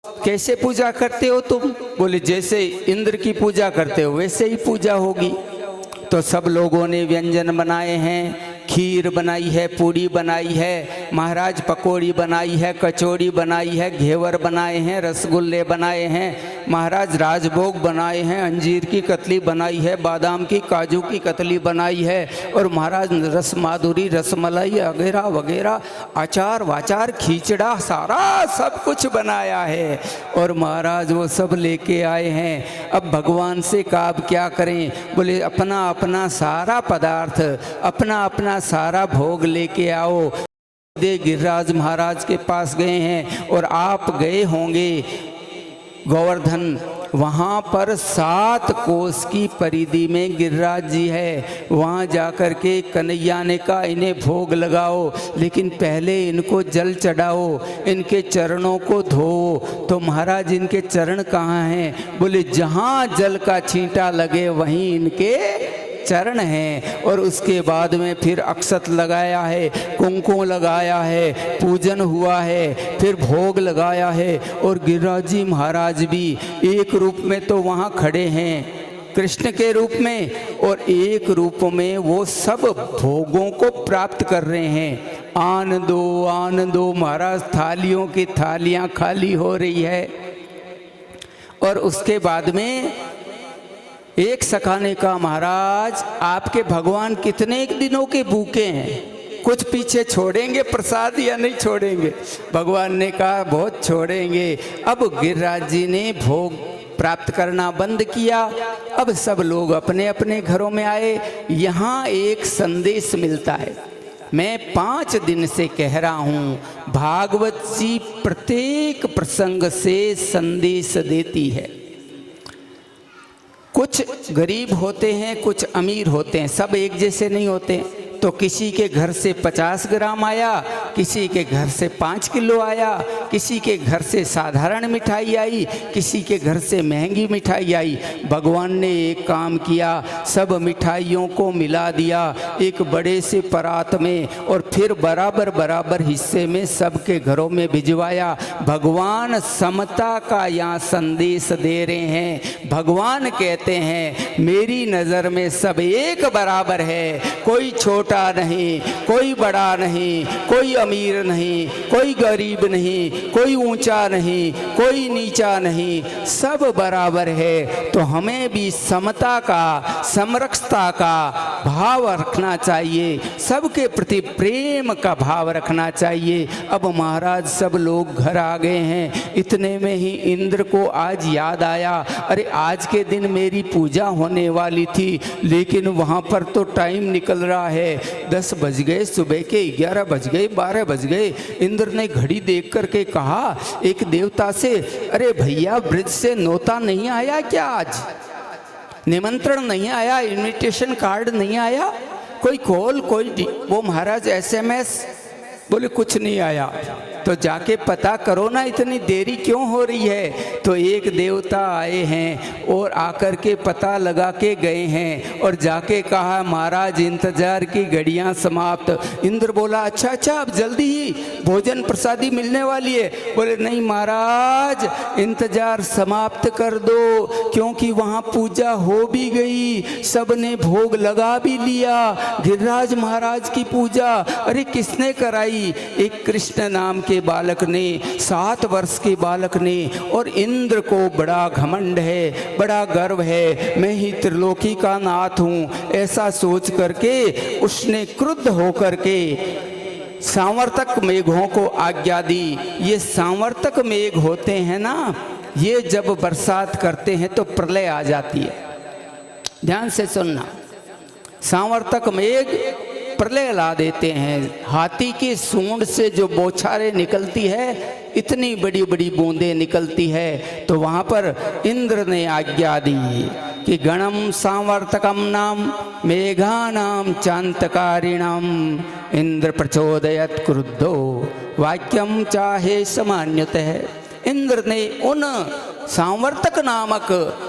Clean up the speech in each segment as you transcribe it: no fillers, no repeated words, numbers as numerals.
कैसे पूजा करते हो तुम? बोले जैसे इंद्र की पूजा करते हो वैसे ही पूजा होगी। तो सब लोगों ने व्यंजन बनाए हैं, खीर बनाई है, पूड़ी बनाई है, महाराज पकौड़ी बनाई है, कचौड़ी बनाई है, घेवर बनाए हैं, रसगुल्ले बनाए हैं, महाराज राजभोग बनाए हैं, अंजीर की कतली बनाई है, बादाम की काजू की कतली बनाई है, और महाराज रस माधुरी रसमलाई वगैरह वगैरह अचार वाचार खींचड़ा सारा सब कुछ बनाया है। और महाराज वो सब लेके आए हैं। अब भगवान से कहा अब क्या करें? बोले अपना अपना सारा पदार्थ, अपना अपना सारा भोग लेके आओ। दे गिरिराज महाराज के पास गए हैं और आप गए होंगे गोवर्धन, वहाँ पर 7 कोस की परिधि में गिरिराज जी है। वहाँ जाकर के कन्हैया ने कहा इन्हें भोग लगाओ, लेकिन पहले इनको जल चढ़ाओ, इनके चरणों को धो। तो महाराज इनके चरण कहाँ हैं? बोले जहाँ जल का छींटा लगे वहीं इनके चरण हैं। और उसके बाद में फिर अक्षत लगाया है, कुंकुम लगाया है, पूजन हुआ है, फिर भोग लगाया है। और गिरिराज जी महाराज भी एक रूप में तो वहाँ खड़े हैं कृष्ण के रूप में, और एक रूप में वो सब भोगों को प्राप्त कर रहे हैं। आनंदो महाराज थालियों की थालियाँ खाली हो रही है। और उसके बाद में एक सखा ने कहा महाराज आपके भगवान कितने दिनों के भूखे हैं, कुछ पीछे छोड़ेंगे प्रसाद या नहीं छोड़ेंगे? भगवान ने कहा बहुत छोड़ेंगे। अब गिरिराज जी ने भोग प्राप्त करना बंद किया। अब सब लोग अपने अपने घरों में आए। यहाँ एक संदेश मिलता है, मैं 5 दिन से कह रहा हूँ, भागवत जी प्रत्येक प्रसंग से संदेश देती है। कुछ गरीब होते हैं, कुछ अमीर होते हैं, सब एक जैसे नहीं होते। तो किसी के घर से 50 ग्राम आया, किसी के घर से 5 किलो आया, किसी के घर से साधारण मिठाई आई, किसी के घर से महंगी मिठाई आई। भगवान ने एक काम किया, सब मिठाइयों को मिला दिया एक बड़े से परात में, और फिर बराबर बराबर हिस्से में सबके घरों में भिजवाया। भगवान समता का यहाँ संदेश दे रहे हैं। भगवान कहते हैं मेरी नज़र में सब एक बराबर है, कोई छोटा नहीं, कोई बड़ा नहीं, कोई अमीर नहीं, कोई गरीब नहीं, कोई ऊंचा नहीं, कोई नीचा नहीं, सब बराबर है। तो हमें भी समता का, समरसता का भाव रखना चाहिए, सबके प्रति प्रेम का भाव रखना चाहिए। अब महाराज सब लोग घर आ गए हैं। इतने में ही इंद्र को आज याद आया, अरे आज के दिन मेरी पूजा होने वाली थी, लेकिन वहाँ पर तो टाइम निकल रहा है, 10 बज गए, सुबह के 11 बज गए, 12 बज गए। इंद्र ने घड़ी देख करके कहा एक देवता से, अरे भैया ब्रिज से नोता नहीं आया क्या? आज निमंत्रण नहीं आया, इनविटेशन कार्ड नहीं आया, कोई कॉल कोई वो महाराज SMS? बोले कुछ नहीं आया। तो जाके पता करो ना, इतनी देरी क्यों हो रही है? तो एक देवता आए हैं और आकर के पता लगा के गए हैं और जाके कहा महाराज इंतजार की घड़ियां समाप्त। इंद्र बोला अच्छा अच्छा अब जल्दी ही भोजन प्रसादी मिलने वाली है। बोले नहीं महाराज इंतजार समाप्त कर दो, क्योंकि वहाँ पूजा हो भी गई, सबने भोग लगा भी लिया। गिरिराज महाराज की पूजा अरे किसने कराई? एक कृष्ण नाम के बालक ने, 7 वर्ष के बालक ने। और इंद्र को बड़ा घमंड है, बड़ा गर्व है, मैं ही त्रिलोकी का नाथ हूँ, ऐसा सोच करके उसने क्रुद्ध होकर के सांवर्तक मेघों को आज्ञा दी। ये सांवर्तक मेघ होते हैं ना, ये जब बरसात करते हैं तो प्रलय आ जाती है। ध्यान से सुनना, सांवर्तक मेघ प्रलय ला देते हैं। हाथी की सूंड से जो बौछारें निकलती है, इतनी बड़ी बड़ी बूंदें निकलती है। तो वहाँ पर इंद्र ने आज्ञा दी कि गणम सांवर्तकम नाम मेघानाम चांतकारिणाम इंद्र प्रचोदयत क्रुद्धो वाक्यम चाहे समान्यतः। इंद्र ने उन सांवर्तक नामक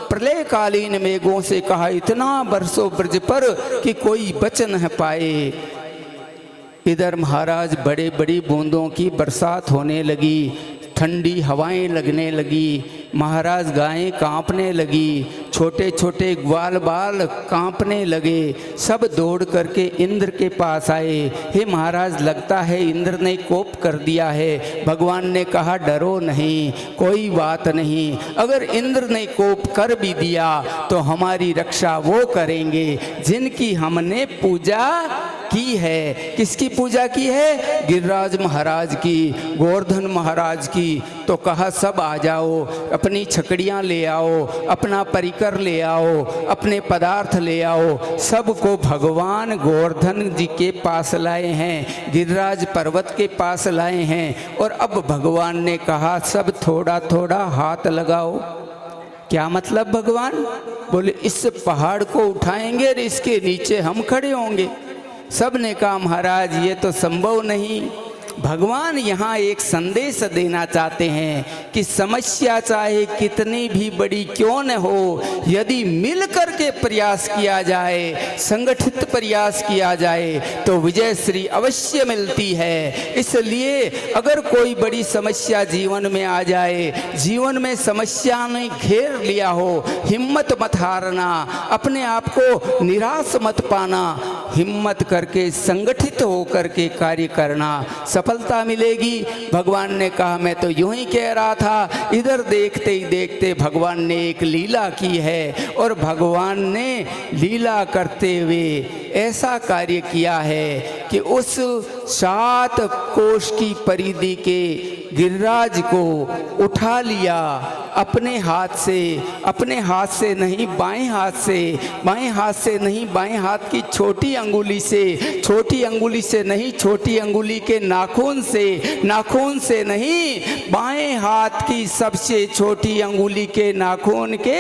प्रलयकालीन मेघों से कहा इतना बरसो ब्रज पर कि कोई बच न पाए। इधर महाराज बड़े बड़ी बूंदों की बरसात होने लगी। ठंडी हवाएं लगने लगी, महाराज गायें कांपने लगी, छोटे छोटे ग्वाल बाल कांपने लगे। सब दौड़ करके इंद्र के पास आए। हे महाराज, लगता है इंद्र ने कोप कर दिया है। भगवान ने कहा डरो नहीं, कोई बात नहीं। अगर इंद्र ने कोप कर भी दिया तो हमारी रक्षा वो करेंगे जिनकी हमने पूजा की है। किसकी पूजा की है? गिरिराज महाराज की, गोवर्धन महाराज की। तो कहा सब आ जाओ, अपनी छकड़ियाँ ले आओ, अपना परिकर ले आओ, अपने पदार्थ ले आओ। सबको भगवान गोवर्धन जी के पास लाए हैं, गिरिराज पर्वत के पास लाए हैं। और अब भगवान ने कहा सब थोड़ा थोड़ा हाथ लगाओ। क्या मतलब भगवान? बोले इस पहाड़ को उठाएंगे और इसके नीचे हम खड़े होंगे। सब ने कहा महाराज ये तो संभव नहीं। भगवान यहाँ एक संदेश देना चाहते हैं कि समस्या चाहे कितनी भी बड़ी क्यों न हो, यदि मिल करके प्रयास किया जाए, संगठित प्रयास किया जाए तो विजय श्री अवश्य मिलती है। इसलिए अगर कोई बड़ी समस्या जीवन में आ जाए, जीवन में समस्या ने घेर लिया हो, हिम्मत मत हारना, अपने आप को निराश मत पाना, हिम्मत करके संगठित होकर के कार्य करना, सफलता मिलेगी। भगवान ने कहा मैं तो यूं ही कह रहा था। इधर देखते ही देखते भगवान ने एक लीला की है और भगवान ने लीला करते हुए ऐसा कार्य किया है कि उस 7 कोष की परिधि के गिरिराज को उठा लिया अपने हाथ से, अपने हाथ से नहीं बाएं हाथ से, बाएं हाथ से नहीं बाएं हाथ की छोटी अंगुली से, छोटी अंगुली से नहीं छोटी अंगुली के नाखून से, नाखून से नहीं बाएं हाथ की सबसे छोटी अंगुली के नाखून के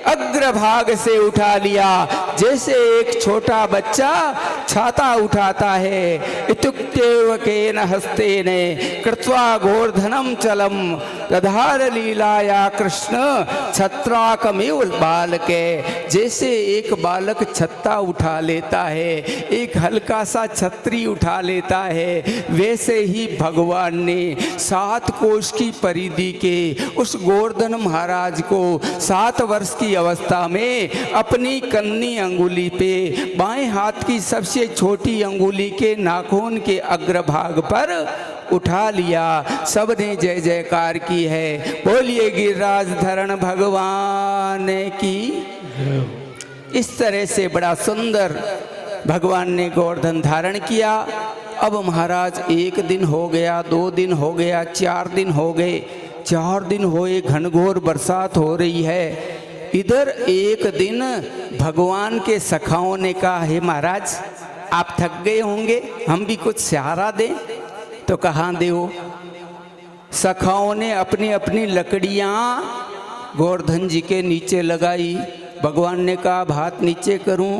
अग्रभाग से उठा लिया। जैसे एक छोटा बच्चा छाता उठाता है। इत्युक्तेव केन हस्तेन कृत्वा गोवर्धनम चलम दधार लीलाया कृष्ण छत्राकमिव बालके। जैसे एक बालक छत्ता उठा लेता है, एक हल्का सा छतरी उठा लेता है, वैसे ही भगवान ने 7 कोष की परिधि के उस गोवर्धन महाराज को 7 वर्ष की अवस्था में अपनी कन्नी अंगुली पे बाएं हाथ की सबसे छोटी अंगुली के नाखून के अग्रभाग पर उठा लिया। सबने जय जयकार की है। बोलिए गिरिराज धरण भगवान की। इस तरह से बड़ा सुंदर भगवान ने गोवर्धन धारण किया। अब महाराज 1 दिन हो गया, 2 दिन हो गया, 4 दिन हो गए, 4 दिन हुए, घनघोर बरसात हो रही है। इधर एक दिन भगवान के सखाओं ने कहा हे महाराज आप थक गए होंगे, हम भी कुछ सहारा दें। तो कहाँ दो? सखाओं ने अपनी अपनी लकड़ियाँ गोवर्धन जी के नीचे लगाई। भगवान ने कहा हाथ नीचे करूं?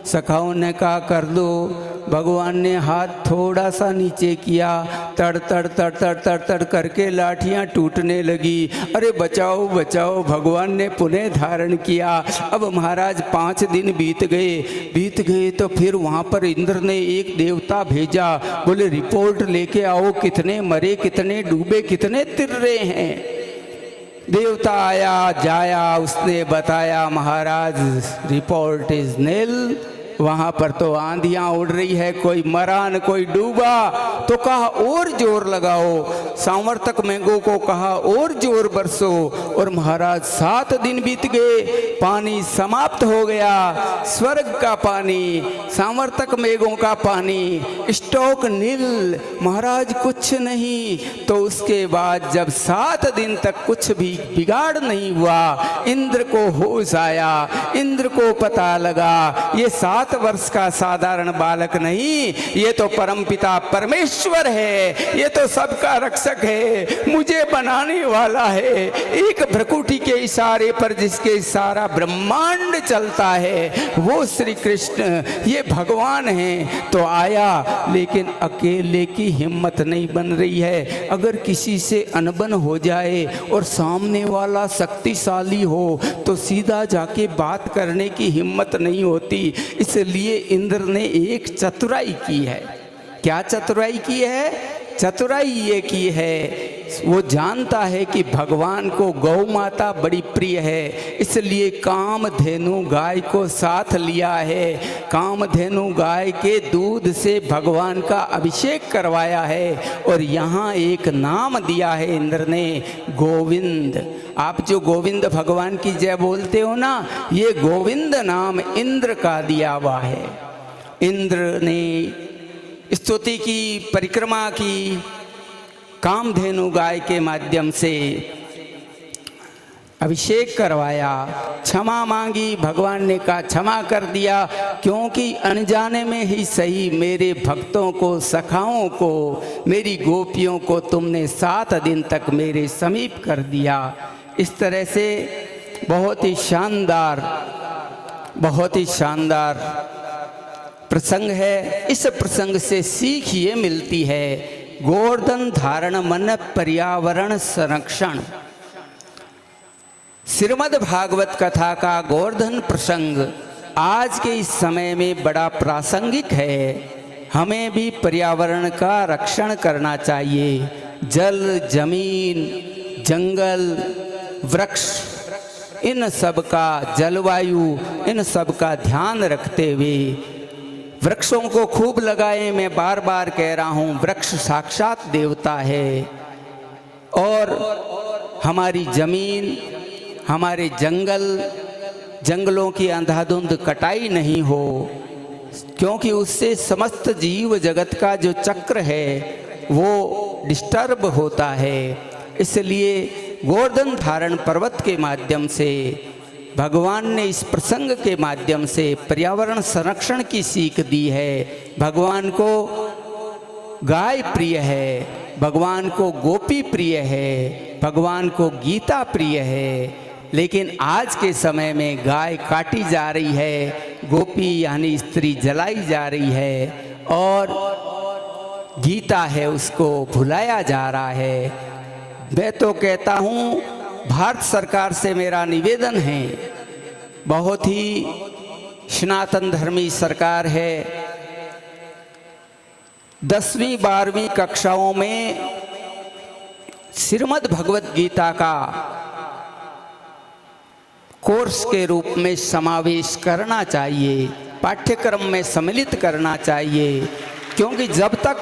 सखाओं ने कहा कर दो। भगवान ने हाथ थोड़ा सा नीचे किया, तड़ तड़ तड़ तड़ तड़ तड़ करके लाठियां टूटने लगी। अरे बचाओ बचाओ, भगवान ने पुनः धारण किया। अब महाराज 5 दिन बीत गए तो फिर वहाँ पर इंद्र ने एक देवता भेजा। बोले रिपोर्ट लेके आओ, कितने मरे, कितने डूबे, कितने तिर्रे हैं। देवता आया जाया, उसने बताया महाराज रिपोर्ट इज नील। वहाँ पर तो आंधियाँ उड़ रही है, कोई मरा न कोई डूबा। तो कहा और जोर लगाओ। सांवर्तक मेघों को कहा और जोर बरसो। और महाराज 7 दिन बीत गए, पानी समाप्त हो गया। स्वर्ग का पानी, सांवर्तक मेघों का पानी, स्टॉक नील, महाराज कुछ नहीं। तो उसके बाद जब 7 दिन तक कुछ भी बिगाड़ नहीं हुआ, इंद्र को होश आया। इंद्र को पता लगा ये 7 वर्ष का साधारण बालक नहीं, ये तो परमपिता परमेश्वर है, ये तो सबका रक्षक है, मुझे बनाने वाला है। एक भ्रकुटी के इशारे पर जिसके सारा ब्रह्मांड चलता है वो श्री कृष्ण, ये भगवान हैं। तो आया, लेकिन अकेले की हिम्मत नहीं बन रही है। अगर किसी से अनबन हो जाए और सामने वाला शक्तिशाली हो तो सीधा जाके बात करने की हिम्मत नहीं होती। इसलिए इंद्र ने एक चतुराई की है। क्या चतुराई की है? चतुराई ये की है, वो जानता है कि भगवान को गौ माता बड़ी प्रिय है, इसलिए कामधेनु गाय को साथ लिया है। कामधेनु गाय के दूध से भगवान का अभिषेक करवाया है और यहाँ एक नाम दिया है इंद्र ने, गोविंद। आप जो गोविंद भगवान की जय बोलते हो ना, ये गोविंद नाम इंद्र का दिया हुआ है। इंद्र ने स्तुति की, परिक्रमा की, कामधेनु गाय के माध्यम से अभिषेक करवाया, क्षमा मांगी, भगवान ने कहा क्षमा कर दिया, क्योंकि अनजाने में ही सही मेरे भक्तों को, सखाओं को, मेरी गोपियों को तुमने 7 दिन तक मेरे समीप कर दिया। इस तरह से बहुत ही शानदार प्रसंग है। इस प्रसंग से सीख ये मिलती है, गोवर्धन धारण मन पर्यावरण संरक्षण। श्रीमद् भागवत कथा का गोवर्धन प्रसंग आज के इस समय में बड़ा प्रासंगिक है। हमें भी पर्यावरण का रक्षण करना चाहिए। जल, जमीन, जंगल, वृक्ष, इन सब का, जलवायु, इन सब का ध्यान रखते हुए वृक्षों को खूब लगाएं। मैं बार बार कह रहा हूँ, वृक्ष साक्षात देवता है। और हमारी जमीन, हमारे जंगलों की अंधाधुंध कटाई नहीं हो, क्योंकि उससे समस्त जीव जगत का जो चक्र है वो डिस्टर्ब होता है। इसलिए गोवर्धन धारण पर्वत के माध्यम से भगवान ने इस प्रसंग के माध्यम से पर्यावरण संरक्षण की सीख दी है। भगवान को गाय प्रिय है, भगवान को गोपी प्रिय है, भगवान को गीता प्रिय है, लेकिन आज के समय में गाय काटी जा रही है, गोपी यानी स्त्री जलाई जा रही है और गीता है उसको भुलाया जा रहा है। मैं तो कहता हूँ, भारत सरकार से मेरा निवेदन है, बहुत ही सनातन धर्मी सरकार है, 10वीं 12वीं कक्षाओं में श्रीमद् भगवत गीता का कोर्स के रूप में समावेश करना चाहिए, पाठ्यक्रम में सम्मिलित करना चाहिए। क्योंकि जब तक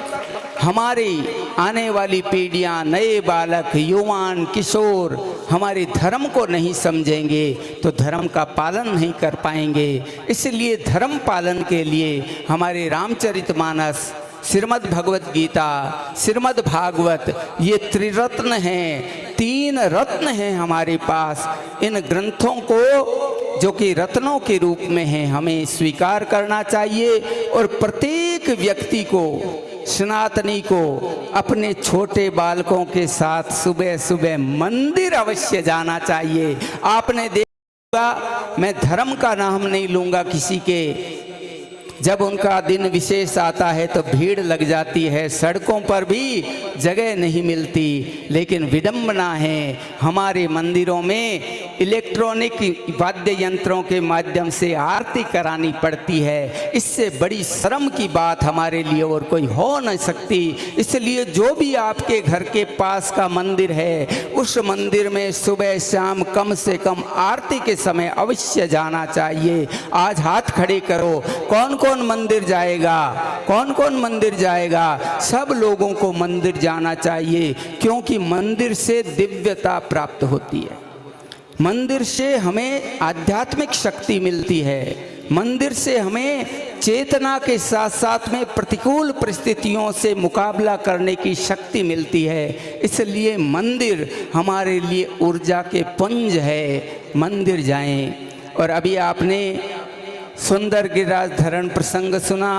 हमारी आने वाली पीढ़ियां, नए बालक, युवान, किशोर हमारे धर्म को नहीं समझेंगे तो धर्म का पालन नहीं कर पाएंगे। इसलिए धर्म पालन के लिए हमारे रामचरितमानस, श्रीमद् भगवत गीता, श्रीमद् भागवत, ये त्रिरत्न हैं, 3 रत्न हैं हमारे पास। इन ग्रंथों को जो कि रत्नों के रूप में हैं हमें स्वीकार करना चाहिए और प्रत्येक व्यक्ति को, सनातनी को अपने छोटे बालकों के साथ सुबह सुबह मंदिर अवश्य जाना चाहिए। आपने देखा, मैं धर्म का नाम नहीं लूँगा किसी के, जब उनका दिन विशेष आता है तो भीड़ लग जाती है, सड़कों पर भी जगह नहीं मिलती। लेकिन विडंबना है, हमारे मंदिरों में इलेक्ट्रॉनिक वाद्य यंत्रों के माध्यम से आरती करानी पड़ती है। इससे बड़ी शर्म की बात हमारे लिए और कोई हो नहीं सकती। इसलिए जो भी आपके घर के पास का मंदिर है, उस मंदिर में सुबह शाम कम से कम आरती के समय अवश्य जाना चाहिए। आज हाथ खड़े करो, कौन कौन मंदिर जाएगा, कौन कौन मंदिर जाएगा? सब लोगों को मंदिर जाना चाहिए, क्योंकि मंदिर से दिव्यता प्राप्त होती है, मंदिर से हमें आध्यात्मिक शक्ति मिलती है, मंदिर से हमें चेतना के साथ साथ में प्रतिकूल परिस्थितियों से मुकाबला करने की शक्ति मिलती है। इसलिए मंदिर हमारे लिए ऊर्जा के पुंज है, मंदिर जाएं। और अभी आपने सुंदर गिरिराज धरण प्रसंग सुना,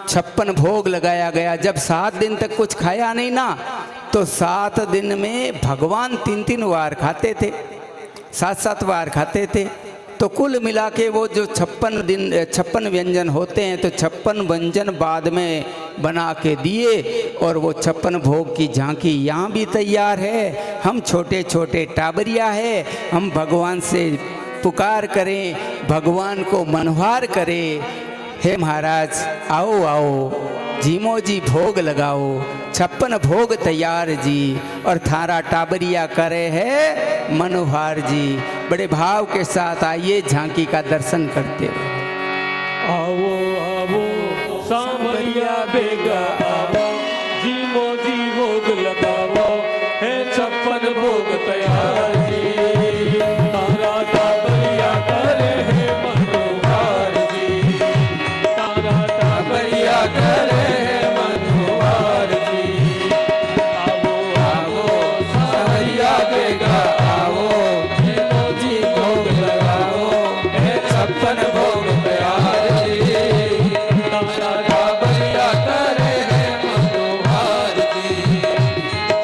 56 भोग लगाया गया। जब 7 दिन तक कुछ खाया नहीं ना, तो 7 दिन में भगवान 3-3 बार खाते थे, 7-7 बार खाते थे। तो कुल मिला के वो जो 56 व्यंजन होते हैं, तो 56 व्यंजन बाद में बना के दिए और वो 56 भोग की झांकी यहाँ भी तैयार है। हम छोटे छोटे टाबरिया है, हम भगवान से पुकार करें, भगवान को मनोहार करें, हे महाराज आओ आओ, जीमो जी भोग लगाओ। 56 भोग तैयार जी, और थारा टाबरिया करे है मनोहार जी। बड़े भाव के साथ आइए झांकी का दर्शन करते हुए। आवो आवो सांवरिया बेगा आवो, जीवो जी भोग लगावो, है 56 भोग तैयार जी। तारा टाबरिया करे है मनोहार जी, तारा टाबरिया करे है मनोहार जी। आवो आवो सांवरिया बेगा आवो, जीवो जी भोग लगावो, है 56 भोग तैयार जी। तारा टाबरिया करे है मनोहार जी,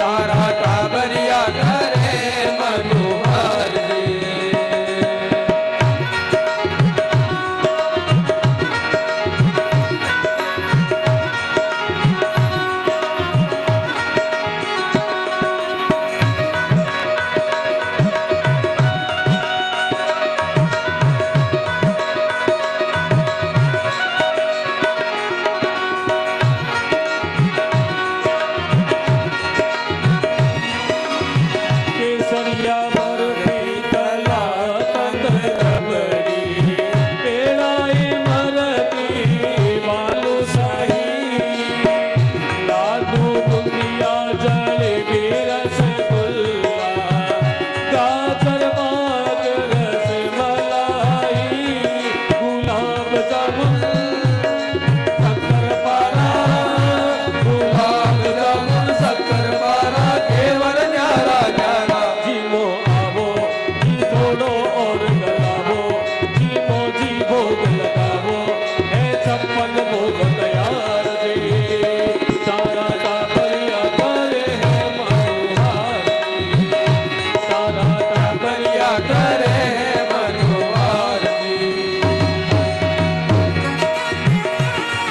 तारा टाबरिया करे है मनोहार जी। केसरिया बरफी कला कंद रबड़ी, पेड़ाई मरती बालूशाही, लाडू बुंदिया जलेबी रसगुल्ला, गाजर पाक रसमलाई, गुलाब जामुन शक्कर पारा, गुलाब जामुन शक्कर पारा, केवल न्यारा न्यारा। जीवो आवो जी थोड़ो और गलावो, जीवो जी भोग लगावो, है 56 भोग तैयार जी। तारा टाबरिया करे है मनोहार जी, तारा टाबरिया करे है मनोहार जी।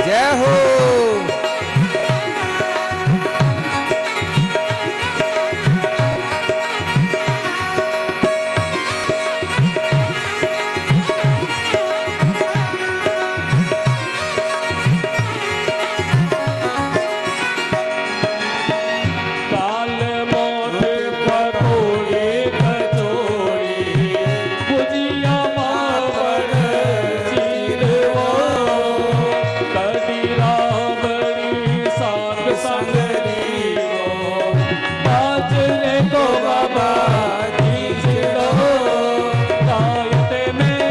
जय हो। काल मोट पकोड़े कचौड़ी, भुजिया पापड़ चीरवो, कदी राबड़ी साग संगरी को, बाजरे को बाबा खींच लो, रायते में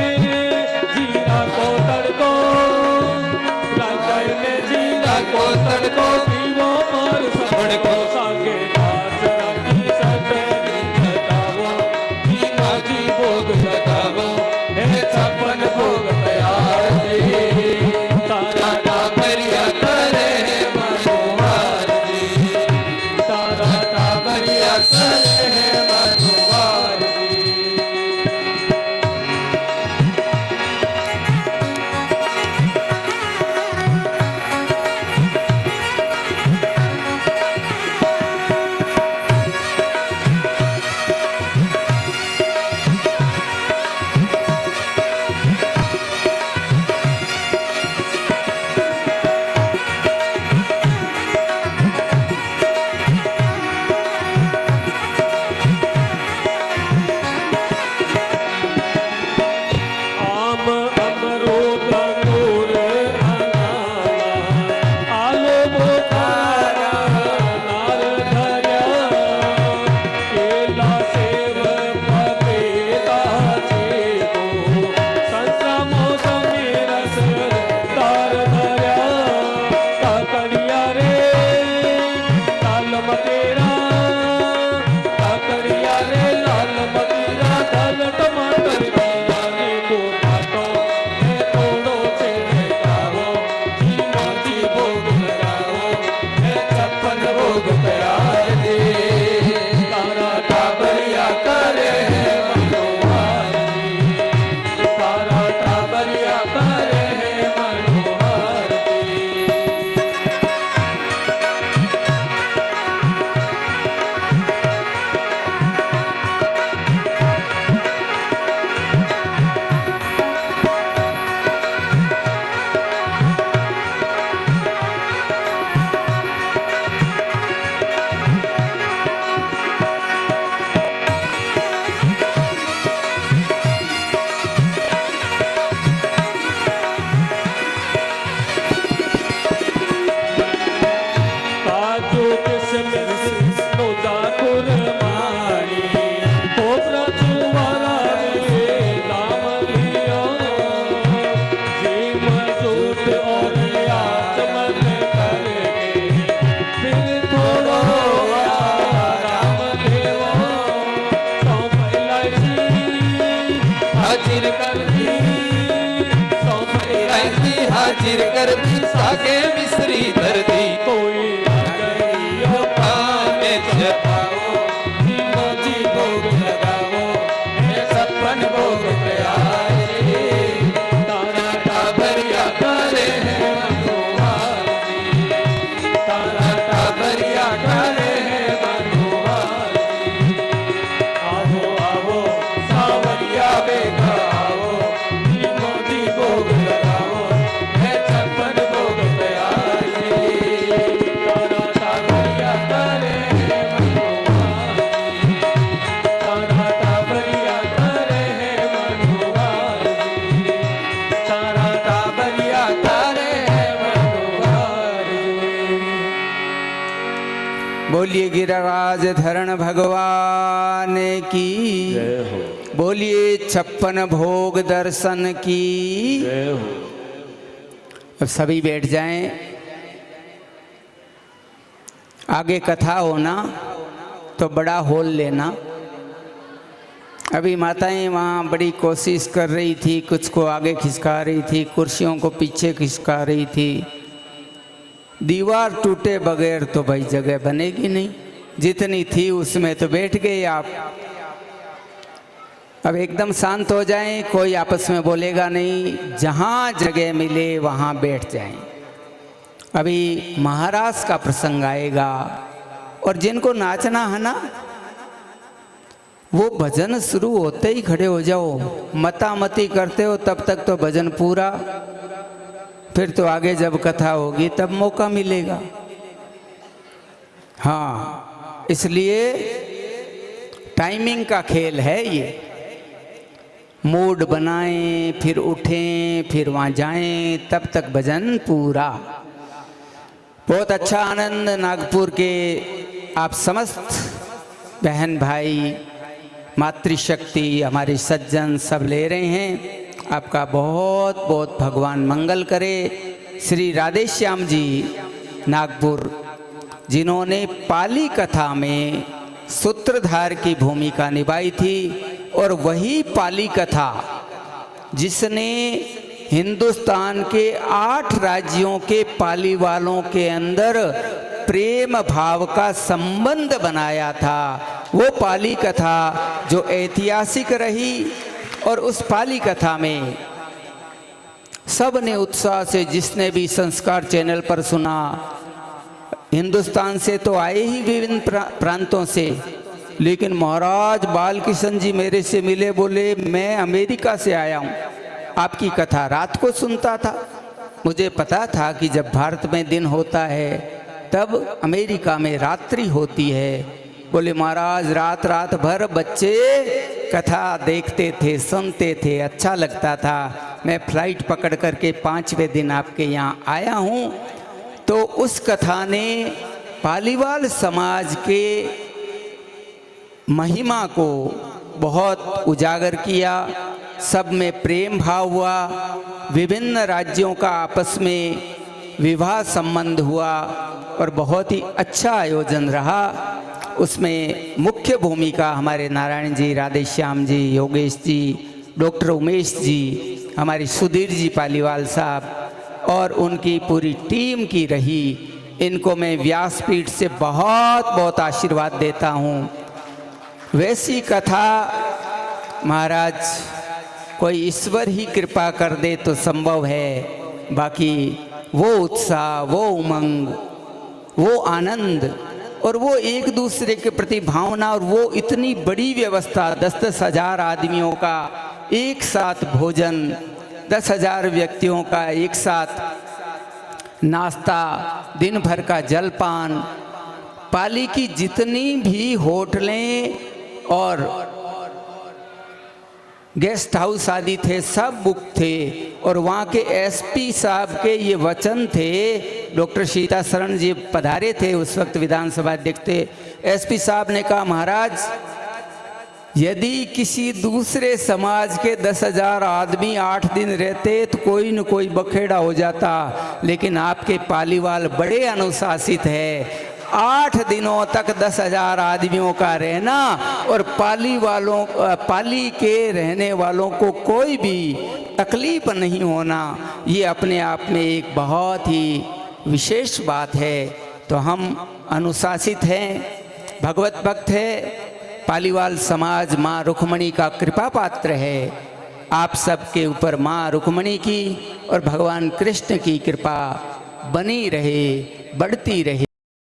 जीरा को तड़को, रायते में जीरा को तड़को, पीवो और सबड़ को सागे बाजरा की सतरी खटावो, जीना जी भोग लगावो, है 56 भोग तैयार जी। तारा टाबरिया करे है मनोहार जी, तारा टाबरिया करे है मनोहार जी। आम अमरूद अंगूर अनाना, आलू बुखारा नारंगिया, केला सेब पपीता चीकू, संतरा मौसमी रसदार धरिया, काकड़िया रे लाल मतीरा, काकड़िया रे लाल मतीरा, दाल टमाटर दिया नींबू काटो, है थोड़ो छिड़कावो, जीना जी भोग लगावो, है 56 भोग तैयार जी। तारा टाबरिया करे है मनोहार जी, तारा टाबरिया करे है मनोहार जी। नो जाकुर मारी हो प्रचुवारा रे नाम लिया जी मजूद और आचमन करके फिर थोड़ो राम देवो सौ हाजिर कर दी सौ हाजिर कर दी सागे मिश्री धर दी कोई भोग लगाओ छप्पन भोग प्यारे तारा टाबरिया करे हैं मनोहर जी तारा टाबरिया करे हैं मनोहर जी आओ आओ सावरिया बेटा आओ मोदी भोग लगाओ छप्पन भोग प्यारे तारा टाबरिया करे बोलिए गिरिराज धरण भगवान की जय हो बोलिए 56 भोग दर्शन की जय हो अब सभी बैठ जाएं। आगे कथा होना तो बड़ा हॉल लेना। अभी माताएं वहाँ बड़ी कोशिश कर रही थी, कुछ को आगे खिसका रही थी, कुर्सियों को पीछे खिसका रही थी। दीवार टूटे बगैर तो भाई जगह बनेगी नहीं, जितनी थी उसमें तो बैठ गए आप। अब एकदम शांत हो जाएं, कोई आपस में बोलेगा नहीं, जहाँ जगह मिले वहाँ बैठ जाएं। अभी महाराज का प्रसंग आएगा और जिनको नाचना है ना वो भजन शुरू होते ही खड़े हो जाओ। मता मती करते हो तब तक तो भजन पूरा, फिर तो आगे जब कथा होगी तब मौका मिलेगा। हाँ, इसलिए टाइमिंग का खेल है ये। मूड बनाएं, फिर उठें, फिर वहाँ जाएं, तब तक भजन पूरा। बहुत अच्छा आनंद नागपुर के आप समस्त बहन भाई, मातृशक्ति, हमारे सज्जन सब ले रहे हैं। आपका बहुत बहुत भगवान मंगल करे। श्री राधे श्याम जी नागपुर, जिन्होंने पाली कथा में सूत्रधार की भूमिका निभाई थी, और वही पाली कथा जिसने हिंदुस्तान के 8 राज्यों के पाली वालों के अंदर प्रेम भाव का संबंध बनाया था, वो पाली कथा जो ऐतिहासिक रही। और उस पाली कथा में सब ने उत्साह से, जिसने भी संस्कार चैनल पर सुना, हिंदुस्तान से तो आए ही विभिन्न प्रांतों से, लेकिन महाराज बालकिशन जी मेरे से मिले, बोले मैं अमेरिका से आया हूँ, आपकी कथा रात को सुनता था। मुझे पता था कि जब भारत में दिन होता है तब अमेरिका में रात्रि होती है। बोले महाराज रात रात भर बच्चे कथा देखते थे, सुनते थे, अच्छा लगता था। मैं फ्लाइट पकड़ करके 5वें दिन आपके यहाँ आया हूँ। तो उस कथा ने पालीवाल समाज के महिमा को बहुत उजागर किया। सब में प्रेम भाव हुआ, विभिन्न राज्यों का आपस में विवाह संबंध हुआ और बहुत ही अच्छा आयोजन रहा। उसमें मुख्य भूमिका हमारे नारायण जी, राधे श्याम जी, योगेश जी, डॉक्टर उमेश जी, हमारी सुधीर जी पालीवाल साहब और उनकी पूरी टीम की रही। इनको मैं व्यासपीठ से बहुत बहुत आशीर्वाद देता हूँ। वैसी कथा महाराज कोई ईश्वर ही कृपा कर दे तो संभव है, बाकी वो उत्साह, वो उमंग, वो आनंद और वो एक दूसरे के प्रति भावना और वो इतनी बड़ी व्यवस्था, 10-10 हजार आदमियों का एक साथ भोजन, 10,000 व्यक्तियों का एक साथ नाश्ता, दिन भर का जलपान, पाली की जितनी भी होटलें और गेस्ट हाउस आदि थे सब बुक थे। और वहाँ के एसपी साहब के ये वचन थे, डॉक्टर सीता शरण जी पधारे थे, उस वक्त विधानसभा अध्यक्ष थे। एसपी साहब ने कहा, महाराज यदि किसी दूसरे समाज के 10,000 आदमी 8 दिन रहते तो कोई न कोई बखेड़ा हो जाता, लेकिन आपके पालीवाल बड़े अनुशासित है। 8 दिनों तक 10,000 आदमियों का रहना और पाली के रहने वालों को कोई भी तकलीफ नहीं होना, ये अपने आप में एक बहुत ही विशेष बात है। तो हम अनुशासित हैं, भगवत भक्त है। पालीवाल समाज माँ रुक्मणी का कृपा पात्र है। आप सबके ऊपर माँ रुक्मणी की और भगवान कृष्ण की कृपा बनी रहे, बढ़ती रहे।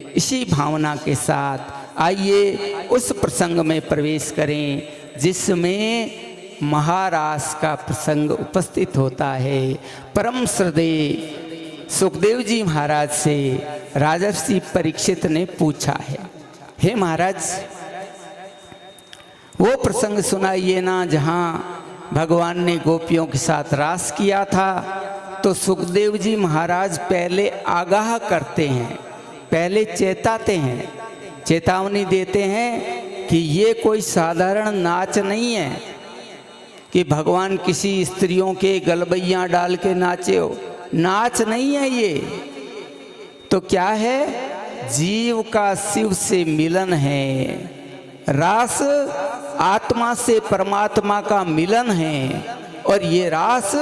इसी भावना के साथ आइए उस प्रसंग में प्रवेश करें जिसमें महारास का प्रसंग उपस्थित होता है। परम श्रद्धेय सुखदेव जी महाराज से राजर्षि परीक्षित ने पूछा है, हे महाराज वो प्रसंग सुनाइए ना जहाँ भगवान ने गोपियों के साथ रास किया था। तो सुखदेव जी महाराज पहले आगाह करते हैं, पहले चेताते हैं, चेतावनी देते हैं कि ये कोई साधारण नाच नहीं है कि भगवान किसी स्त्रियों के गलबैयाँ डाल के नाचे हो, नाच नहीं है ये। तो क्या है? जीव का शिव से मिलन है। रास आत्मा से परमात्मा का मिलन है और ये रास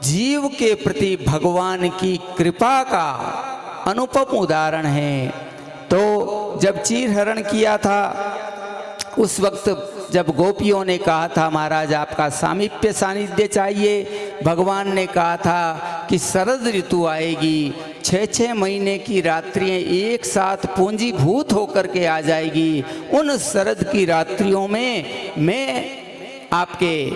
जीव के प्रति भगवान की कृपा का अनुपम उदाहरण है। तो जब चीरहरण किया था उस वक्त जब गोपियों ने कहा था महाराज आपका सामीप्य सानिध्य चाहिए, भगवान ने कहा था कि शरद ऋतु आएगी, 6-6 महीने की रात्रियां एक साथ पूंजीभूत होकर के आ जाएगी। उन शरद की रात्रियों में मैं आपके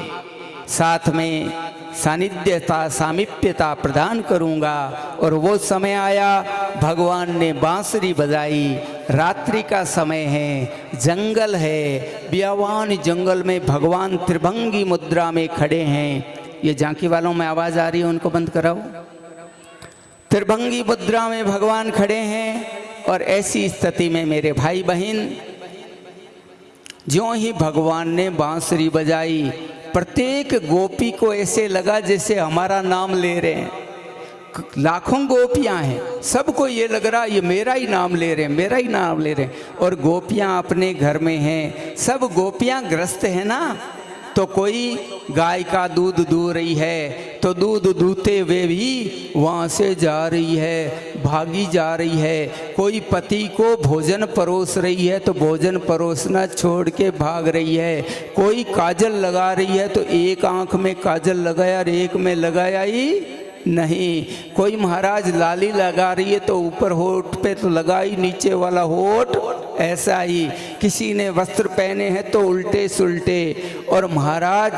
साथ में सानिध्यता सामीप्यता प्रदान करूंगा। और वो समय आया, भगवान ने बांसुरी बजाई। रात्रि का समय है, जंगल है, बियावान जंगल में भगवान त्रिभंगी मुद्रा में खड़े हैं। ये झांकी वालों में आवाज़ आ रही है, उनको बंद कराओ। त्रिभंगी मुद्रा में भगवान खड़े हैं और ऐसी स्थिति में मेरे भाई बहन, ज्यों ही भगवान ने बांसुरी बजाई, प्रत्येक गोपी को ऐसे लगा जैसे हमारा नाम ले रहे हैं। लाखों गोपियां हैं, सबको ये लग रहा ये मेरा ही नाम ले रहे हैं, मेरा ही नाम ले रहे हैं। और गोपियां अपने घर में हैं, सब गोपियां ग्रस्त है ना। तो कोई गाय का दूध दूह रही है तो दूध दूहते हुए भी वहाँ से जा रही है, भागी जा रही है। कोई पति को भोजन परोस रही है तो भोजन परोसना छोड़ के भाग रही है। कोई काजल लगा रही है तो एक आंख में काजल लगाया और एक में लगाया ही नहीं। कोई महाराज लाली लगा रही है तो ऊपर होठ पे तो लगाई, नीचे वाला होठ ऐसा ही। किसी ने वस्त्र पहने हैं तो उल्टे सुल्टे। और महाराज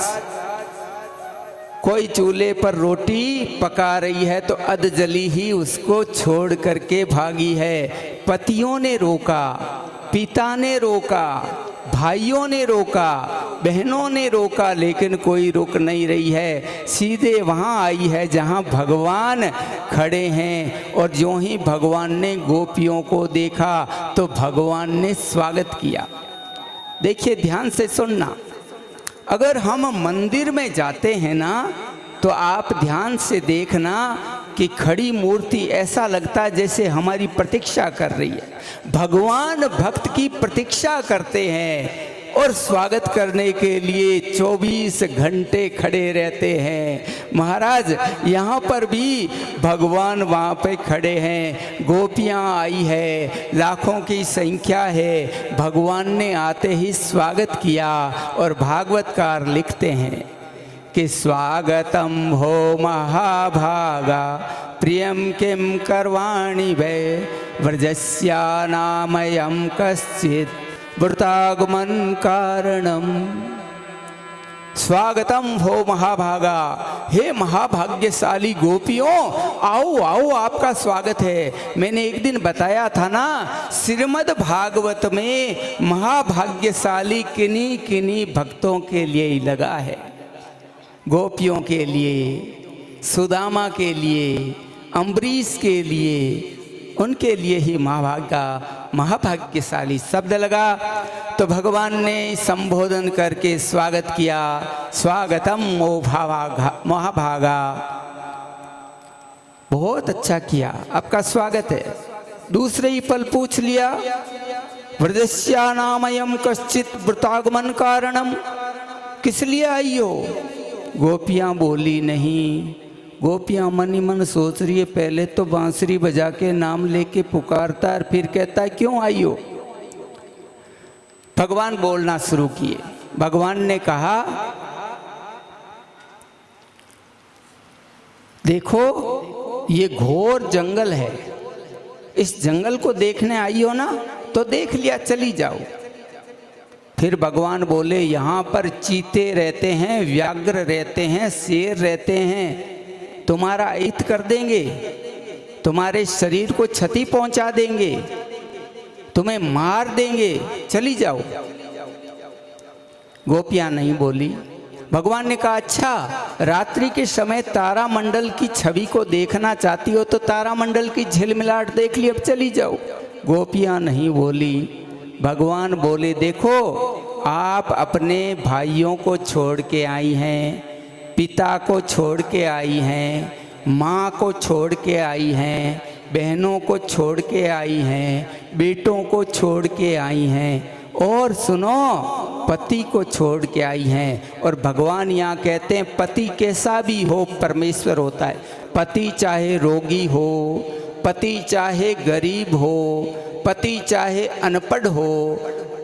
कोई चूल्हे पर रोटी पका रही है तो अधजली ही उसको छोड़ करके भागी है। पतियों ने रोका, पिता ने रोका, भाइयों ने रोका, बहनों ने रोका, लेकिन कोई रुक नहीं रही है। सीधे वहाँ आई है जहाँ भगवान खड़े हैं। और ज्यों ही भगवान ने गोपियों को देखा तो भगवान ने स्वागत किया। देखिए ध्यान से सुनना, अगर हम मंदिर में जाते हैं ना तो आप ध्यान से देखना कि खड़ी मूर्ति ऐसा लगता है जैसे हमारी प्रतीक्षा कर रही है। भगवान भक्त की प्रतीक्षा करते हैं और स्वागत करने के लिए 24 घंटे खड़े रहते हैं। महाराज यहाँ पर भी भगवान वहाँ पे खड़े हैं, गोपियाँ आई है, लाखों की संख्या है। भगवान ने आते ही स्वागत किया और भागवतकार लिखते हैं कि स्वागतम हो महाभागा प्रियम किम करवाणि वै व्रजस्या नामयम कश्चित् व्रतागमन कारणम। स्वागतम हो महाभागा, हे महाभाग्यशाली गोपियों, आओ आओ आपका स्वागत है। मैंने एक दिन बताया था ना, श्रीमद् भागवत में महाभाग्यशाली किन्हीं किन्हीं भक्तों के लिए ही लगा है। गोपियों के लिए, सुदामा के लिए, अम्बरीश के लिए, उनके लिए ही महाभाग्यशाली शब्द लगा। तो भगवान ने संबोधन करके स्वागत किया, स्वागतम महाभागा, बहुत अच्छा किया, आपका स्वागत है। दूसरे ही पल पूछ लिया, व्रजस्यानामयम कश्चित व्रतागमन कारणम, किस लिए आई हो? गोपियाँ बोली नहीं। गोपियाँ मन ही मन सोच रही है, पहले तो बांसुरी बजा के नाम लेके पुकारता है, फिर कहता है क्यों आई हो? भगवान बोलना शुरू किए। भगवान ने कहा, देखो ये घोर जंगल है, इस जंगल को देखने आई हो ना, तो देख लिया, चली जाओ। फिर भगवान बोले, यहाँ पर चीते रहते हैं, व्याघ्र रहते हैं, शेर रहते हैं, तुम्हारा अहित कर देंगे, तुम्हारे शरीर को क्षति पहुंचा देंगे, तुम्हें मार देंगे, चली जाओ। गोपियाँ नहीं बोली। भगवान ने कहा, अच्छा रात्रि के समय तारामंडल की छवि को देखना चाहती हो तो तारामंडल की झिलमिलाहट देख ली, अब चली जाओ। गोपियाँ नहीं बोली। भगवान बोले, देखो आप अपने भाइयों को छोड़ के आई हैं, पिता को छोड़ के आई हैं, माँ को छोड़ के आई हैं, बहनों को छोड़ के आई हैं, बेटों को छोड़ के आई हैं, और सुनो पति को छोड़ के आई हैं। और भगवान यहाँ कहते हैं, पति कैसा भी हो परमेश्वर होता है। पति चाहे रोगी हो, पति चाहे गरीब हो, पति चाहे अनपढ़ हो,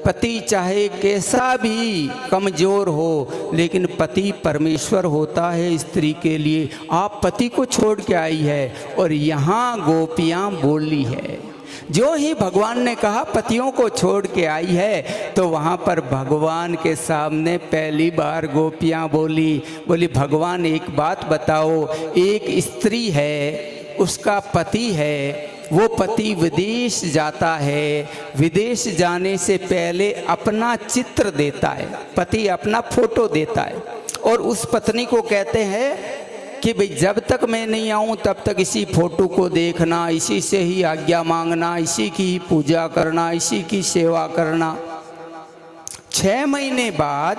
पति चाहे कैसा भी कमज़ोर हो, लेकिन पति परमेश्वर होता है स्त्री के लिए। आप पति को छोड़ के आई है। और यहाँ गोपियाँ बोली है। जो ही भगवान ने कहा पतियों को छोड़ के आई है, तो वहाँ पर भगवान के सामने पहली बार गोपियाँ बोली भगवान एक बात बताओ, एक स्त्री है, उसका पति है, वो पति विदेश जाता है, विदेश जाने से पहले अपना चित्र देता है, पति अपना फोटो देता है, और उस पत्नी को कहते हैं कि भाई जब तक मैं नहीं आऊँ तब तक इसी फोटो को देखना, इसी से ही आज्ञा मांगना, इसी की ही पूजा करना, इसी की सेवा करना। 6 महीने बाद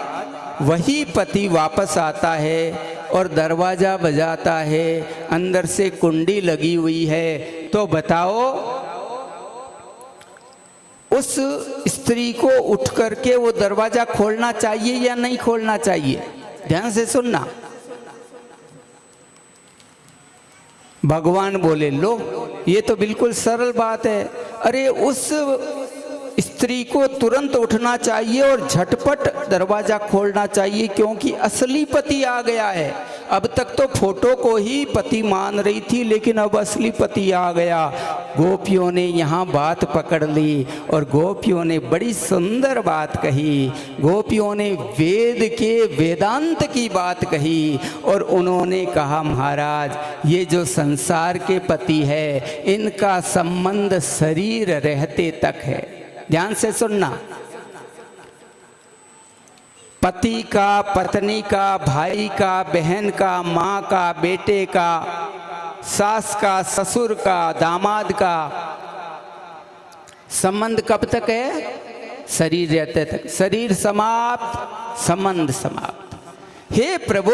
वही पति वापस आता है और दरवाज़ा बजाता है, अंदर से कुंडी लगी हुई है। तो बताओ उस स्त्री को उठ करके वो दरवाज़ा खोलना चाहिए या नहीं खोलना चाहिए? ध्यान से सुनना। भगवान बोले, लो ये तो बिल्कुल सरल बात है। अरे उस स्त्री को तुरंत उठना चाहिए और झटपट दरवाज़ा खोलना चाहिए, क्योंकि असली पति आ गया है। अब तक तो फोटो को ही पति मान रही थी, लेकिन अब असली पति आ गया। गोपियों ने यहाँ बात पकड़ ली और गोपियों ने बड़ी सुंदर बात कही। गोपियों ने वेद के वेदांत की बात कही और उन्होंने कहा, महाराज ये जो संसार के पति है, इनका संबंध शरीर रहते तक है। ध्यान से सुनना। पति का, पत्नी का, भाई का, बहन का, माँ का, बेटे का, सास का, ससुर का, दामाद का संबंध कब तक है? शरीर रहते तक। शरीर समाप्त, संबंध समाप्त। हे प्रभु,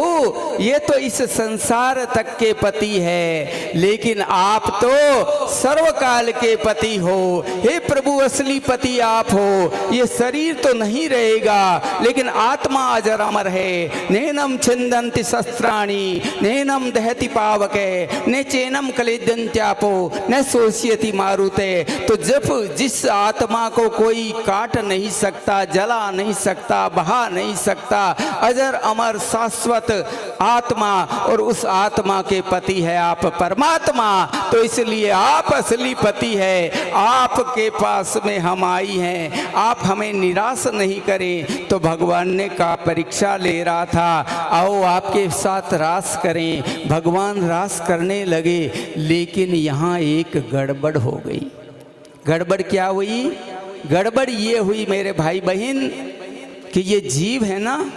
ये तो इस संसार तक के पति है, लेकिन आप तो सर्वकाल के पति हो। हे प्रभु, असली पति आप हो। ये शरीर तो नहीं रहेगा, लेकिन आत्मा अजर अमर है। नैनम छिंदन्ति शस्त्राणि, नैनम दहति पावके, न चैनम कलेदन्त्यापो, न शोष्यति मारुते। तो जब जिस आत्मा को कोई काट नहीं सकता, जला नहीं सकता, बहा नहीं सकता, अजर अमर शाश्वत आत्मा, और उस आत्मा के पति है आप परमात्मा। तो इसलिए आप असली पति है। आपके पास में हम आई हैं, आप हमें निराश नहीं करें। तो भगवान ने कहा, परीक्षा ले रहा था, आओ आपके साथ रास करें। भगवान रास करने लगे, लेकिन यहाँ एक गड़बड़ हो गई। गड़बड़ क्या हुई? गड़बड़ ये हुई मेरे भाई बहन कि ये जीव है ना,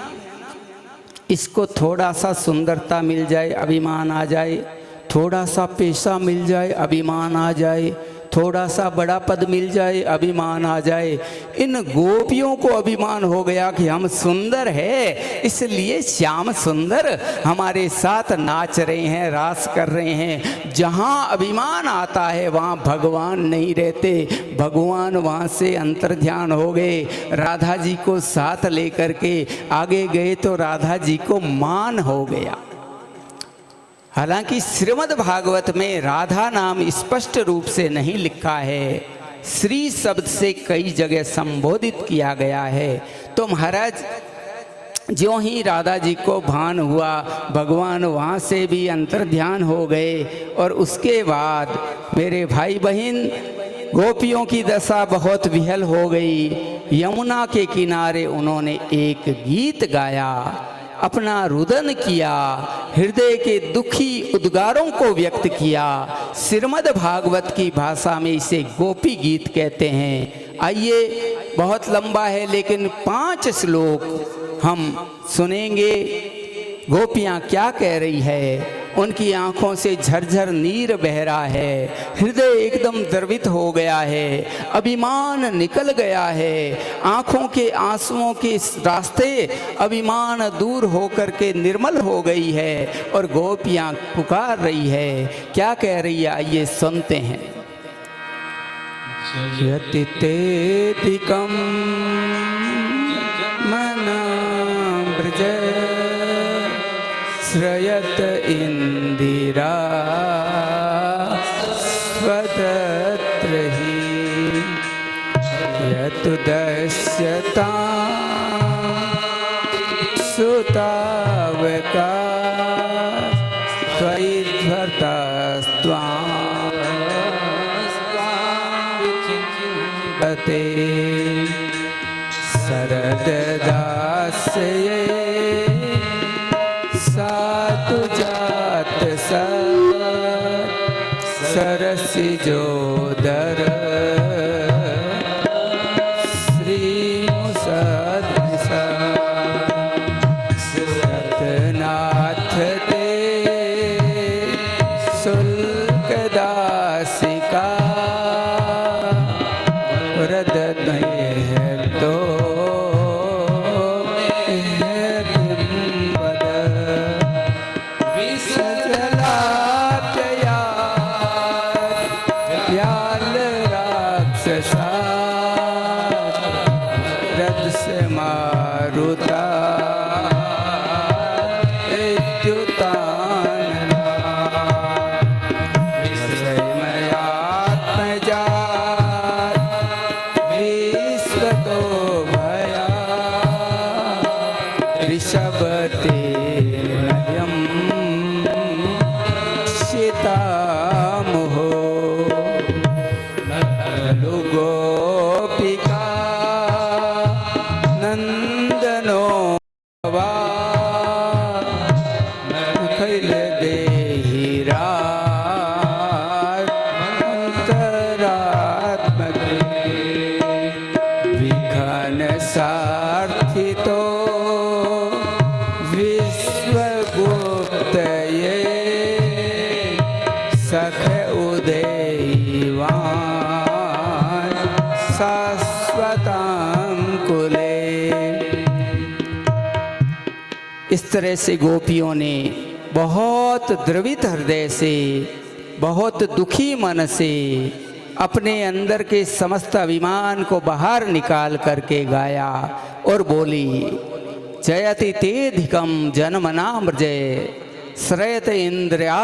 इसको थोड़ा सा सुंदरता मिल जाए, अभिमान आ जाए, थोड़ा सा पैसा मिल जाए अभिमान आ जाए, थोड़ा सा बड़ा पद मिल जाए अभिमान आ जाए। इन गोपियों को अभिमान हो गया कि हम सुंदर है, इसलिए श्याम सुंदर हमारे साथ नाच रहे हैं, रास कर रहे हैं। जहाँ अभिमान आता है वहाँ भगवान नहीं रहते, भगवान वहाँ से अंतर्ध्यान हो गए। राधा जी को साथ लेकर के आगे गए तो राधा जी को मान हो गया। हालांकि श्रीमद् भागवत में राधा नाम स्पष्ट रूप से नहीं लिखा है, श्री शब्द से कई जगह संबोधित किया गया है। तो महाराज ज्यों ही राधा जी को भान हुआ, भगवान वहाँ से भी अंतर्ध्यान हो गए। और उसके बाद मेरे भाई बहन, गोपियों की दशा बहुत विहल हो गई। यमुना के किनारे उन्होंने एक गीत गाया, अपना रुदन किया, हृदय के दुखी उद्गारों को व्यक्त किया। श्रीमद् भागवत की भाषा में इसे गोपी गीत कहते हैं। आइए, बहुत लंबा है लेकिन 5 श्लोक हम सुनेंगे। गोपियाँ क्या कह रही है, उनकी आंखों से झरझर नीर बह रहा है, हृदय एकदम द्रवित हो गया है, अभिमान निकल गया है, आंखों के आंसुओं के रास्ते अभिमान दूर होकर के निर्मल हो गई है और गोपियाँ पुकार रही है। क्या कह रही है, आइए सुनते हैं। यतितेधिकं मनाम्रज श्रयत इंदिरा स्वतत्र ही यतु दस्यता सुतावका त्वयि ध्वरतास्त्वां ते शरददास्ये सातु जात सरसिजोदर श्रीमुसद्दिशा रतनाथ ते शुल्कदासिका वरदनये तो इस तरह से गोपियों ने बहुत द्रवित हृदय से, बहुत दुखी मन से अपने अंदर के समस्त अभिमान को बाहर निकाल करके गाया और बोली, जयति तेधिकम जन्मनामृजय श्रयत इंद्रिया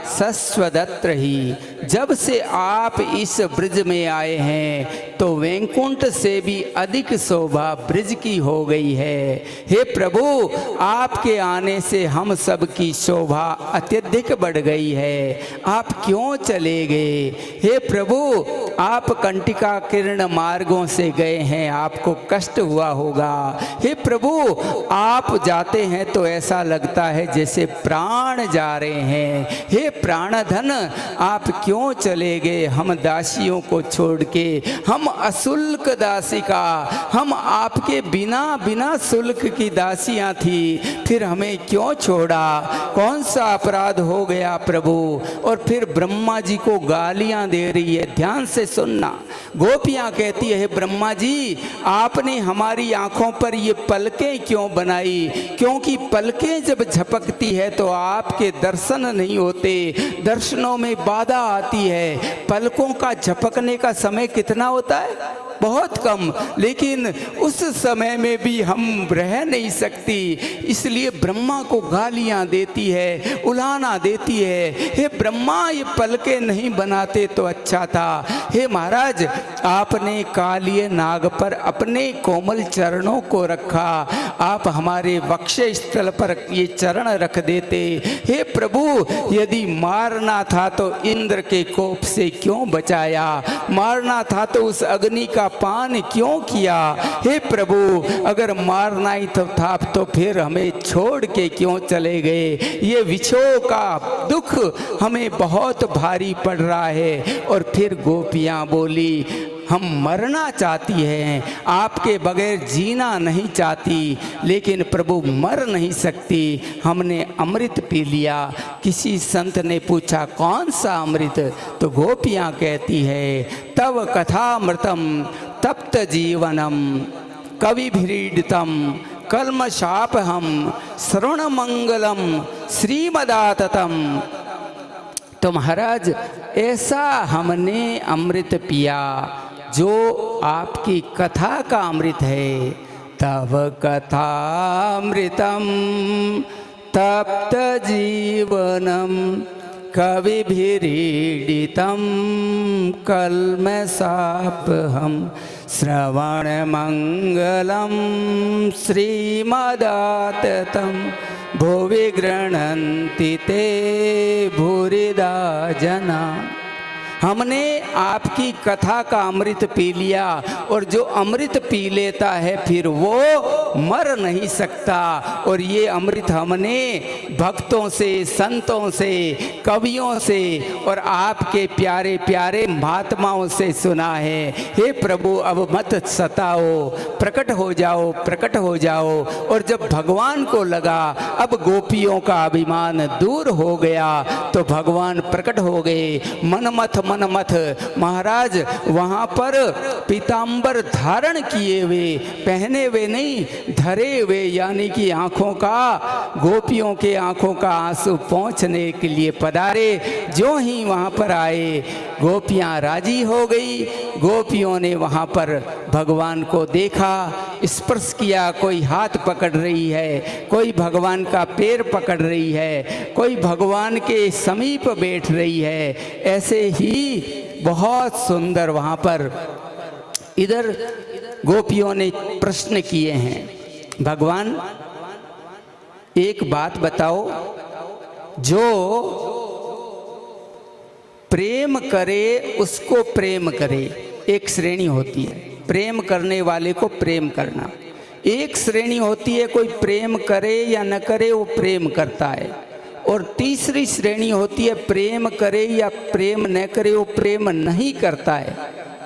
सस्वदत्र ही। जब से आप इस ब्रिज में आए हैं तो वैकुंठ से भी अधिक शोभा ब्रिज की हो गई है। हे प्रभु, आपके आने से हम सब की शोभा अत्यधिक बढ़ गई है। आप क्यों चले गए? हे प्रभु, आप कंटिका किरण मार्गों से गए हैं, आपको कष्ट हुआ होगा। हे प्रभु, आप जाते हैं तो ऐसा लगता है जैसे प्राण प्राण जा रहे हैं। हे प्राणधन, आप क्यों चले गए हम दासियों को छोड़ के? हम अशुल्क दासिका, हम आपके बिना शुल्क की दासियां थी, फिर हमें क्यों छोड़ा? कौन सा अपराध हो गया प्रभु? और फिर ब्रह्मा जी को गालियां दे रही है। ध्यान से सुनना। गोपियां कहती है, ब्रह्मा जी आपने हमारी आंखों पर ये पलकें क्यों बनाई? क्योंकि पलकें जब झपकती है तो आपके दर्शन नहीं होते, दर्शनों में बाधा आती है। पलकों का झपकने का समय कितना होता है? बहुत कम। लेकिन उस समय में भी हम रह नहीं सकती, इसलिए ब्रह्मा को गालियां देती है, उलाहना देती है। हे ब्रह्मा, ये पलके नहीं बनाते तो अच्छा था। हे महाराज, आपने कालिए नाग पर अपने कोमल चरणों को रखा, आप हमारे वक्ष स्थल पर ये चरण रख देते। हे प्रभु, यदि मारना था तो इंद्र के कोप से क्यों बचाया? मारना था तो उस अग्नि का पान क्यों किया? हे प्रभु, अगर मारना ही था तो फिर हमें छोड़ के क्यों चले गए? ये विछोह का दुख हमें बहुत भारी पड़ रहा है। और फिर गोपियां बोली, हम मरना चाहती हैं, आपके बगैर जीना नहीं चाहती, लेकिन प्रभु मर नहीं सकती। हमने अमृत पी लिया। किसी संत ने पूछा, कौन सा अमृत? तो गोपियां कहती है, तव कथामृतम तप्त जीवनम कविभिरीडितम कल्मशापहम श्रवण मंगलम श्रीमदाततम। तो महाराज, ऐसा हमने अमृत पिया जो आपकी कथा का अमृत है। तव कथामृतम तप्त जीवनम कविभिरीडितम कल्मषापहम श्रवण मंगलम श्रीमदाततम भुवि गृह्णन्ति ते भूरिदा जना। हमने आपकी कथा का अमृत पी लिया, और जो अमृत पी लेता है फिर वो मर नहीं सकता। और ये अमृत हमने भक्तों से, संतों से, कवियों से और आपके प्यारे प्यारे महात्माओं से सुना है। हे प्रभु, अब मत सताओ, प्रकट हो जाओ, प्रकट हो जाओ। और जब भगवान को लगा अब गोपियों का अभिमान दूर हो गया तो भगवान प्रकट हो गए। मनमथ महाराज वहाँ पर पीतांबर धारण किए हुए, पहने हुए नहीं, धरे हुए, यानी कि आंखों का, गोपियों के आंखों का आंसू पहुँचने के लिए पधारे। जो ही वहाँ पर आए गोपियाँ राजी हो गई। गोपियों ने वहाँ पर भगवान को देखा, स्पर्श किया। कोई हाथ पकड़ रही है, कोई भगवान का पैर पकड़ रही है, कोई भगवान के समीप बैठ रही है। ऐसे ही बहुत सुंदर वहाँ पर इधर गोपियों ने प्रश्न किए हैं, भगवान एक बात बताओ, जो प्रेम करे उसको प्रेम करे। एक श्रेणी होती है प्रेम करने वाले को प्रेम करना, एक श्रेणी होती है कोई प्रेम करे या न करे वो प्रेम करता है, और तीसरी श्रेणी होती है प्रेम करे या प्रेम न करे वो प्रेम नहीं करता है।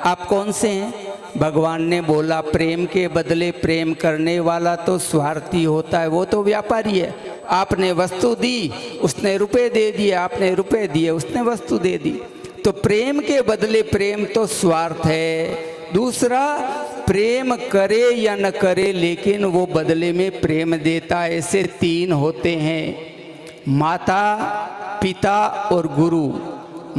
आप कौन से हैं? भगवान ने बोला प्रेम के बदले प्रेम करने वाला तो स्वार्थी होता है, वो तो व्यापारी है। आपने वस्तु दी, उसने रुपए दे दिए, आपने रुपए दिए, उसने वस्तु दे दी। तो प्रेम के बदले प्रेम तो स्वार्थ है। दूसरा, प्रेम करे या न करे लेकिन वो बदले में प्रेम देता। ऐसे तीन होते हैं, माता, पिता और गुरु।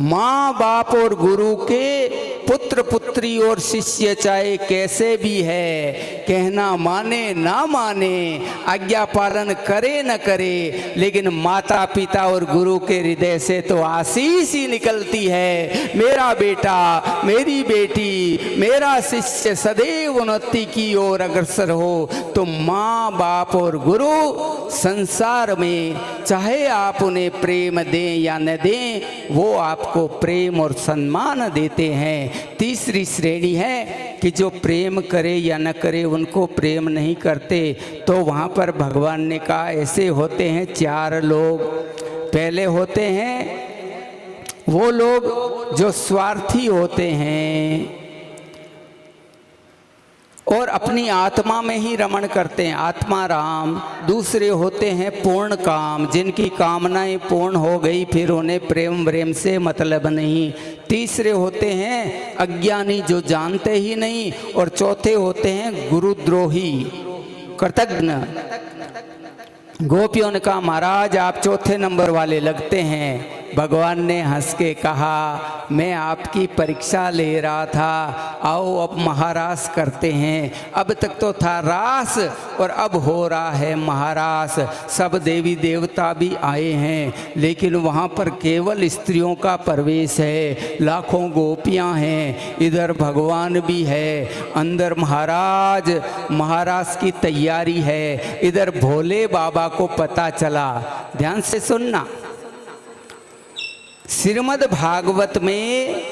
माँ बाप और गुरु के पुत्र पुत्री और शिष्य चाहे कैसे भी है, कहना माने ना माने, आज्ञा पालन करे न करे, लेकिन माता पिता और गुरु के हृदय से तो आशीष ही निकलती है। मेरा बेटा, मेरी बेटी, मेरा शिष्य सदैव उन्नति की ओर अग्रसर हो। तो माँ बाप और गुरु संसार में चाहे आप उन्हें प्रेम दें या न दें, वो आपको प्रेम और सम्मान देते हैं। तीसरी श्रेणी है कि जो प्रेम करे या न करे उनको प्रेम नहीं करते। तो वहाँ पर भगवान ने कहा ऐसे होते हैं 4 लोग। पहले होते हैं वो लोग जो स्वार्थी होते हैं और अपनी आत्मा में ही रमण करते हैं, आत्मा राम। दूसरे होते हैं पूर्ण काम, जिनकी कामनाएं पूर्ण हो गई फिर उन्हें प्रेम व्रेम से मतलब नहीं। तीसरे होते हैं अज्ञानी जो जानते ही नहीं। और चौथे होते हैं गुरुद्रोही कृतज्ञ। गोपियों ने कहा महाराज आप चौथे नंबर वाले लगते हैं। भगवान ने हंस के कहा मैं आपकी परीक्षा ले रहा था, आओ अब महारास करते हैं। अब तक तो था रास और अब हो रहा है महारास। सब देवी देवता भी आए हैं लेकिन वहाँ पर केवल स्त्रियों का प्रवेश है, लाखों गोपियाँ हैं, इधर भगवान भी है, अंदर महाराज की तैयारी है। इधर भोले बाबा को पता चला, ध्यान से सुनना, श्रीमद् भागवत में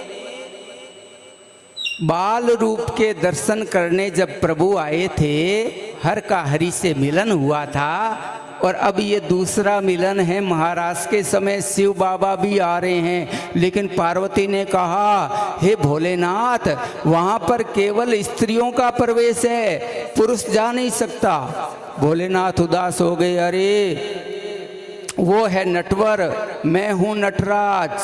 बाल रूप के दर्शन करने जब प्रभु आए थे, हर का हरि से मिलन हुआ था और अब ये दूसरा मिलन है। महाराज के समय शिव बाबा भी आ रहे हैं लेकिन पार्वती ने कहा हे भोलेनाथ वहाँ पर केवल स्त्रियों का प्रवेश है, पुरुष जा नहीं सकता। भोलेनाथ उदास हो गए, अरे वो है नटवर, मैं हूँ नटराज।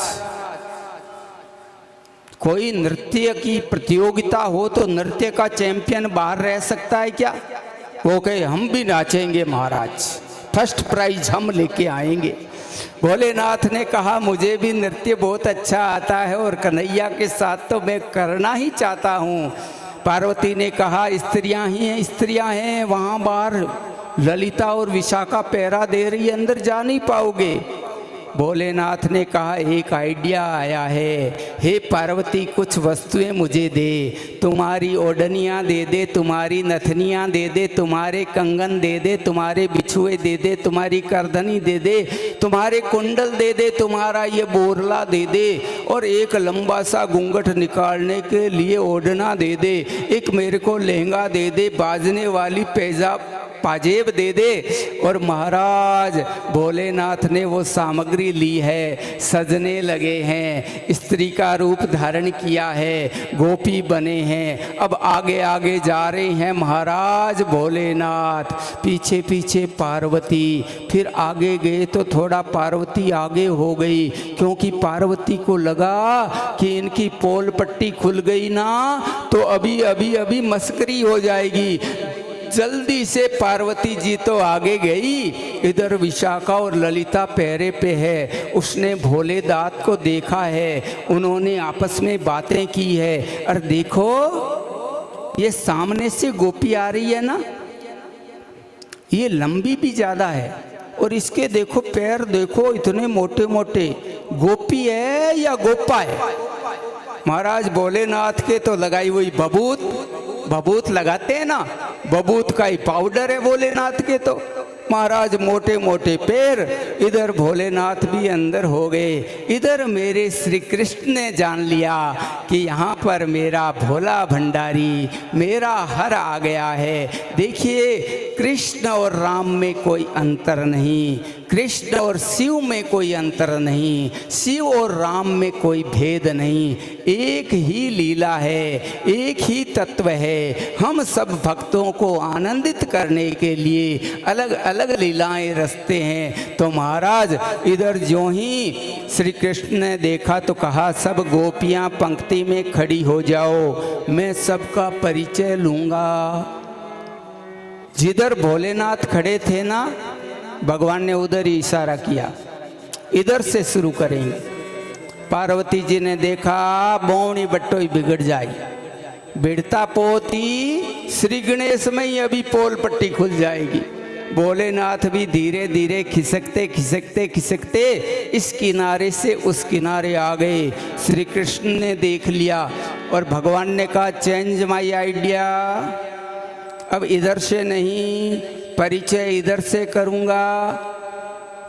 कोई नृत्य की प्रतियोगिता हो तो नृत्य का चैंपियन बाहर रह सकता है क्या? वो कहे हम भी नाचेंगे महाराज, फर्स्ट प्राइज हम लेके आएंगे। भोलेनाथ ने कहा मुझे भी नृत्य बहुत अच्छा आता है और कन्हैया के साथ तो मैं करना ही चाहता हूँ। पार्वती ने कहा स्त्रियाँ हैं वहाँ बाहर ललिता और विशाखा पहरा दे रही, अंदर जा नहीं पाओगे। भोलेनाथ ने कहा एक आइडिया आया है, हे पार्वती कुछ वस्तुएं मुझे दे, तुम्हारी ओढ़नियाँ दे दे, तुम्हारी नथनियाँ दे दे, तुम्हारे कंगन दे दे, तुम्हारे बिछुए दे दे, तुम्हारी करधनी दे दे, तुम्हारे कुंडल दे दे, तुम्हारा ये बोरला दे दे और एक लंबा सा घूंघट निकालने के लिए ओढ़ना दे दे, एक मेरे को लहंगा दे दे, बाजने वाली पाजेब दे दे। और महाराज भोलेनाथ ने वो सामग्री ली है, सजने लगे हैं, स्त्री का रूप धारण किया है, गोपी बने हैं, अब आगे आगे जा रहे हैं महाराज भोलेनाथ, पीछे पीछे पार्वती। फिर आगे गए तो थोड़ा पार्वती आगे हो गई क्योंकि पार्वती को लगा कि इनकी पोल पट्टी खुल गई ना तो अभी मस्करी हो जाएगी। जल्दी से पार्वती जी तो आगे गई, इधर विशाखा और ललिता पहरे पे है। उसने भोलेनाथ को देखा है, उन्होंने आपस में बातें की है। और देखो ये सामने से गोपी आ रही है ना, ये लंबी भी ज़्यादा है और इसके देखो पैर देखो इतने मोटे मोटे। गोपी है या गोपा है? महाराज भोलेनाथ के तो लगाई हुई बबूत लगाते हैं ना, बबूत का ही पाउडर है भोलेनाथ के तो। महाराज मोटे मोटे पैर, इधर भोलेनाथ भी अंदर हो गए। इधर मेरे श्री कृष्ण ने जान लिया कि यहाँ पर मेरा भोला भंडारी, मेरा हर आ गया है। देखिए कृष्ण और राम में कोई अंतर नहीं, कृष्ण और शिव में कोई अंतर नहीं, शिव और राम में कोई भेद नहीं, एक ही लीला है, एक ही तत्व है। हम सब भक्तों को आनंदित करने के लिए अलग अलग लीलाएं रचते हैं। तो महाराज इधर जो ही श्री कृष्ण ने देखा तो कहा सब गोपियां पंक्ति में खड़ी हो जाओ, मैं सबका परिचय लूंगा। जिधर भोलेनाथ खड़े थे ना, भगवान ने उधर ही इशारा किया, इधर से शुरू करेंगे। पार्वती जी ने देखा बौनी बट्टोई बिगड़ जाए, बिड़ता पोती श्री गणेश में ही अभी पोल पट्टी खुल जाएगी। भोलेनाथ भी धीरे धीरे खिसकते खिसकते खिसकते इस किनारे से उस किनारे आ गए। श्री कृष्ण ने देख लिया और भगवान ने कहा चेंज माय आइडिया, अब इधर से नहीं, परिचय इधर से करूँगा।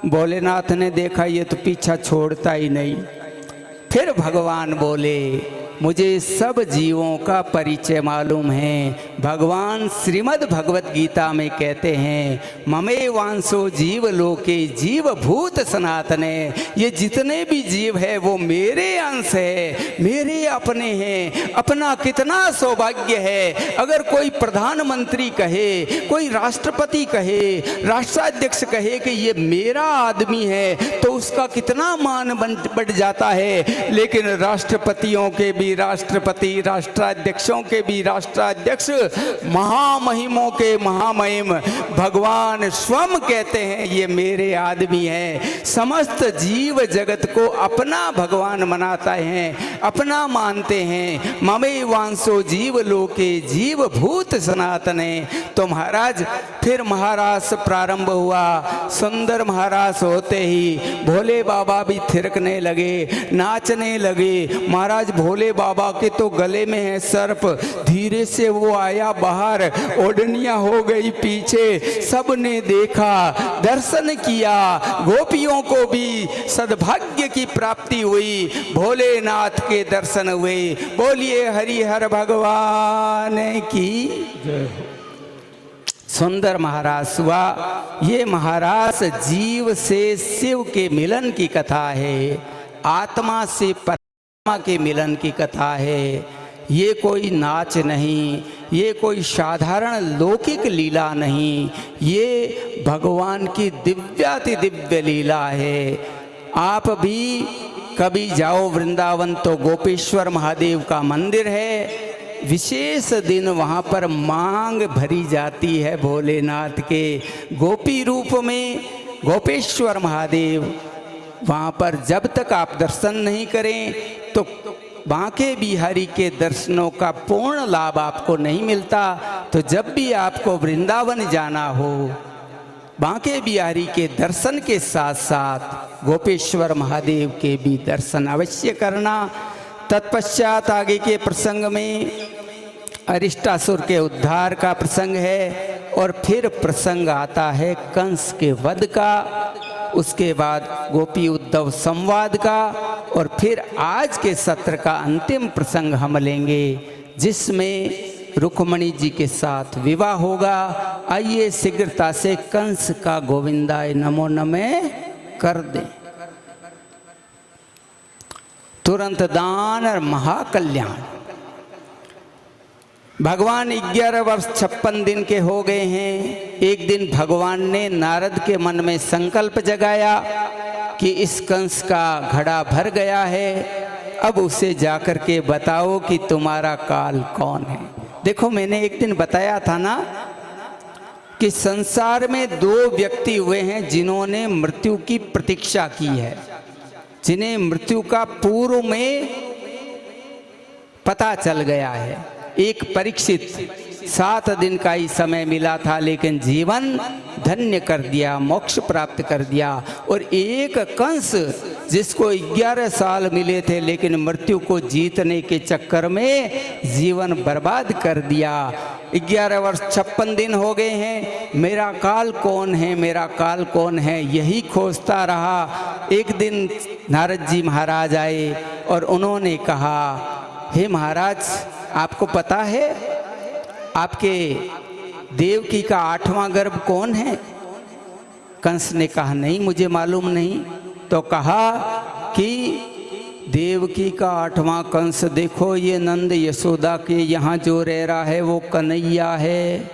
भोलेनाथ ने देखा ये तो पीछा छोड़ता ही नहीं। फिर भगवान बोले मुझे सब जीवों का परिचय मालूम है। भगवान श्रीमद् भगवत गीता में कहते हैं ममे वांसो जीव लोके जीव भूत सनातने, ये जितने भी जीव है वो मेरे अंश है, मेरे अपने हैं। अपना कितना सौभाग्य है। अगर कोई प्रधानमंत्री कहे, कोई राष्ट्रपति कहे, राष्ट्राध्यक्ष कहे कि ये मेरा आदमी है तो उसका कितना मान बढ़ जाता है। लेकिन राष्ट्रपतियों के भी राष्ट्रपति, राष्ट्राध्यक्षों के भी राष्ट्राध्यक्ष, महामहिमों के महामहिम भगवान स्वयं कहते हैं ये मेरे आदमी है। समस्त जीव जगत को अपना भगवान मनाता है, अपना मानते हैं। ममे वांसो जीव लोके जीव भूत सनातने। तो महाराज फिर महारास प्रारंभ हुआ। सुंदर महारास होते ही भोले बाबा भी थिरकने लगे, नाचने लगे। महाराज भोले बाबा के तो गले में है सर्प। धीरे से वो आया बाहर, ओढ़नियां हो गई पीछे। सबने देखा, दर्शन किया। गोपियों को भी सद्भाग्य की प्राप्ति हुई, भोलेनाथ के दर्शन हुए। बोलिए हरिहर भगवान की। सुंदर महारास हुआ। ये महारास जीव से शिव के मिलन की कथा है, आत्मा से परमात्मा के मिलन की कथा है। ये कोई नाच नहीं, ये कोई साधारण लौकिक लीला नहीं, ये भगवान की दिव्याति दिव्य लीला है। आप भी कभी जाओ वृंदावन तो गोपेश्वर महादेव का मंदिर है। विशेष दिन वहाँ पर मांग भरी जाती है भोलेनाथ के गोपी रूप में। गोपेश्वर महादेव वहाँ पर जब तक आप दर्शन नहीं करें तो बांके बिहारी के दर्शनों का पूर्ण लाभ आपको नहीं मिलता। तो जब भी आपको वृंदावन जाना हो, बांके बिहारी के दर्शन के साथ साथ गोपेश्वर महादेव के भी दर्शन अवश्य करना। तत्पश्चात आगे के प्रसंग में अरिष्टासुर के उद्धार का प्रसंग है और फिर प्रसंग आता है कंस के वध का। उसके बाद गोपी उद्धव संवाद का और फिर आज के सत्र का अंतिम प्रसंग हम लेंगे जिसमें रुक्मणी जी के साथ विवाह होगा। आइए शीघ्रता से कंस का गोविंदाय नमो नमः कर दें। तुरंत दान और महाकल्याण। भगवान 11 वर्ष 56 दिन के हो गए हैं। एक दिन भगवान ने नारद के मन में संकल्प जगाया कि इस कंस का घड़ा भर गया है, अब उसे जाकर के बताओ कि तुम्हारा काल कौन है। देखो मैंने एक दिन बताया था ना कि संसार में 2 व्यक्ति हुए हैं जिन्होंने मृत्यु की प्रतीक्षा की है, जिन्हें मृत्यु का पूर्व में पता चल गया है। एक परीक्षित 7 दिन का ही समय मिला था लेकिन जीवन धन्य कर दिया, मोक्ष प्राप्त कर दिया। और एक कंस जिसको 11 साल मिले थे लेकिन मृत्यु को जीतने के चक्कर में जीवन बर्बाद कर दिया। 11 वर्ष 56 दिन हो गए हैं। मेरा काल कौन है, मेरा काल कौन है, यही खोजता रहा। एक दिन नारद जी महाराज आए और उन्होंने कहा, हे महाराज आपको पता है आपके देवकी का 8वां गर्भ कौन है? कंस ने कहा नहीं मुझे मालूम नहीं। तो कहा कि देवकी का 8वां कंस देखो ये नंद यशोदा के यहाँ जो रह रहा है वो कन्हैया है।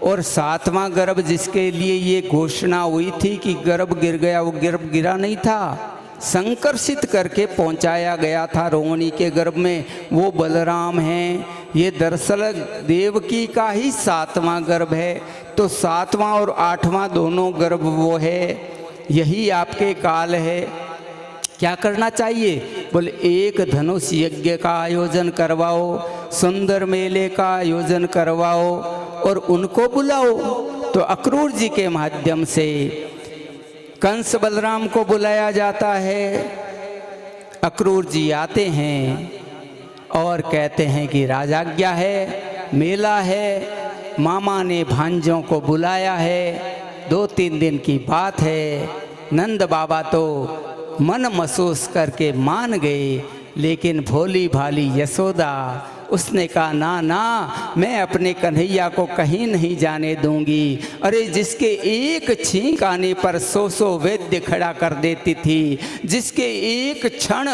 और 7वां गर्भ जिसके लिए ये घोषणा हुई थी कि गर्भ गिर गया, वो गर्भ गिरा नहीं था, संकर्षित करके पहुंचाया गया था रोहिणी के गर्भ में, वो बलराम हैं। ये दरअसल देवकी का ही 7वां गर्भ है। तो 7वां और 8वां दोनों गर्भ वो है। यही आपके काल है। क्या करना चाहिए? बोले एक धनुष यज्ञ का आयोजन करवाओ, सुंदर मेले का आयोजन करवाओ और उनको बुलाओ। तो अक्रूर जी के माध्यम से कंस बलराम को बुलाया जाता है। अक्रूर जी आते हैं और कहते हैं कि राजाज्ञा है, मेला है, मामा ने भांजों को बुलाया है, 2-3 दिन की बात है। नंद बाबा तो मन महसूस करके मान गए। लेकिन भोली भाली यशोदा उसने कहा ना ना, मैं अपने कन्हैया को कहीं नहीं जाने दूंगी। अरे जिसके एक छींक आने पर 100 वैद्य खड़ा कर देती थी, जिसके एक क्षण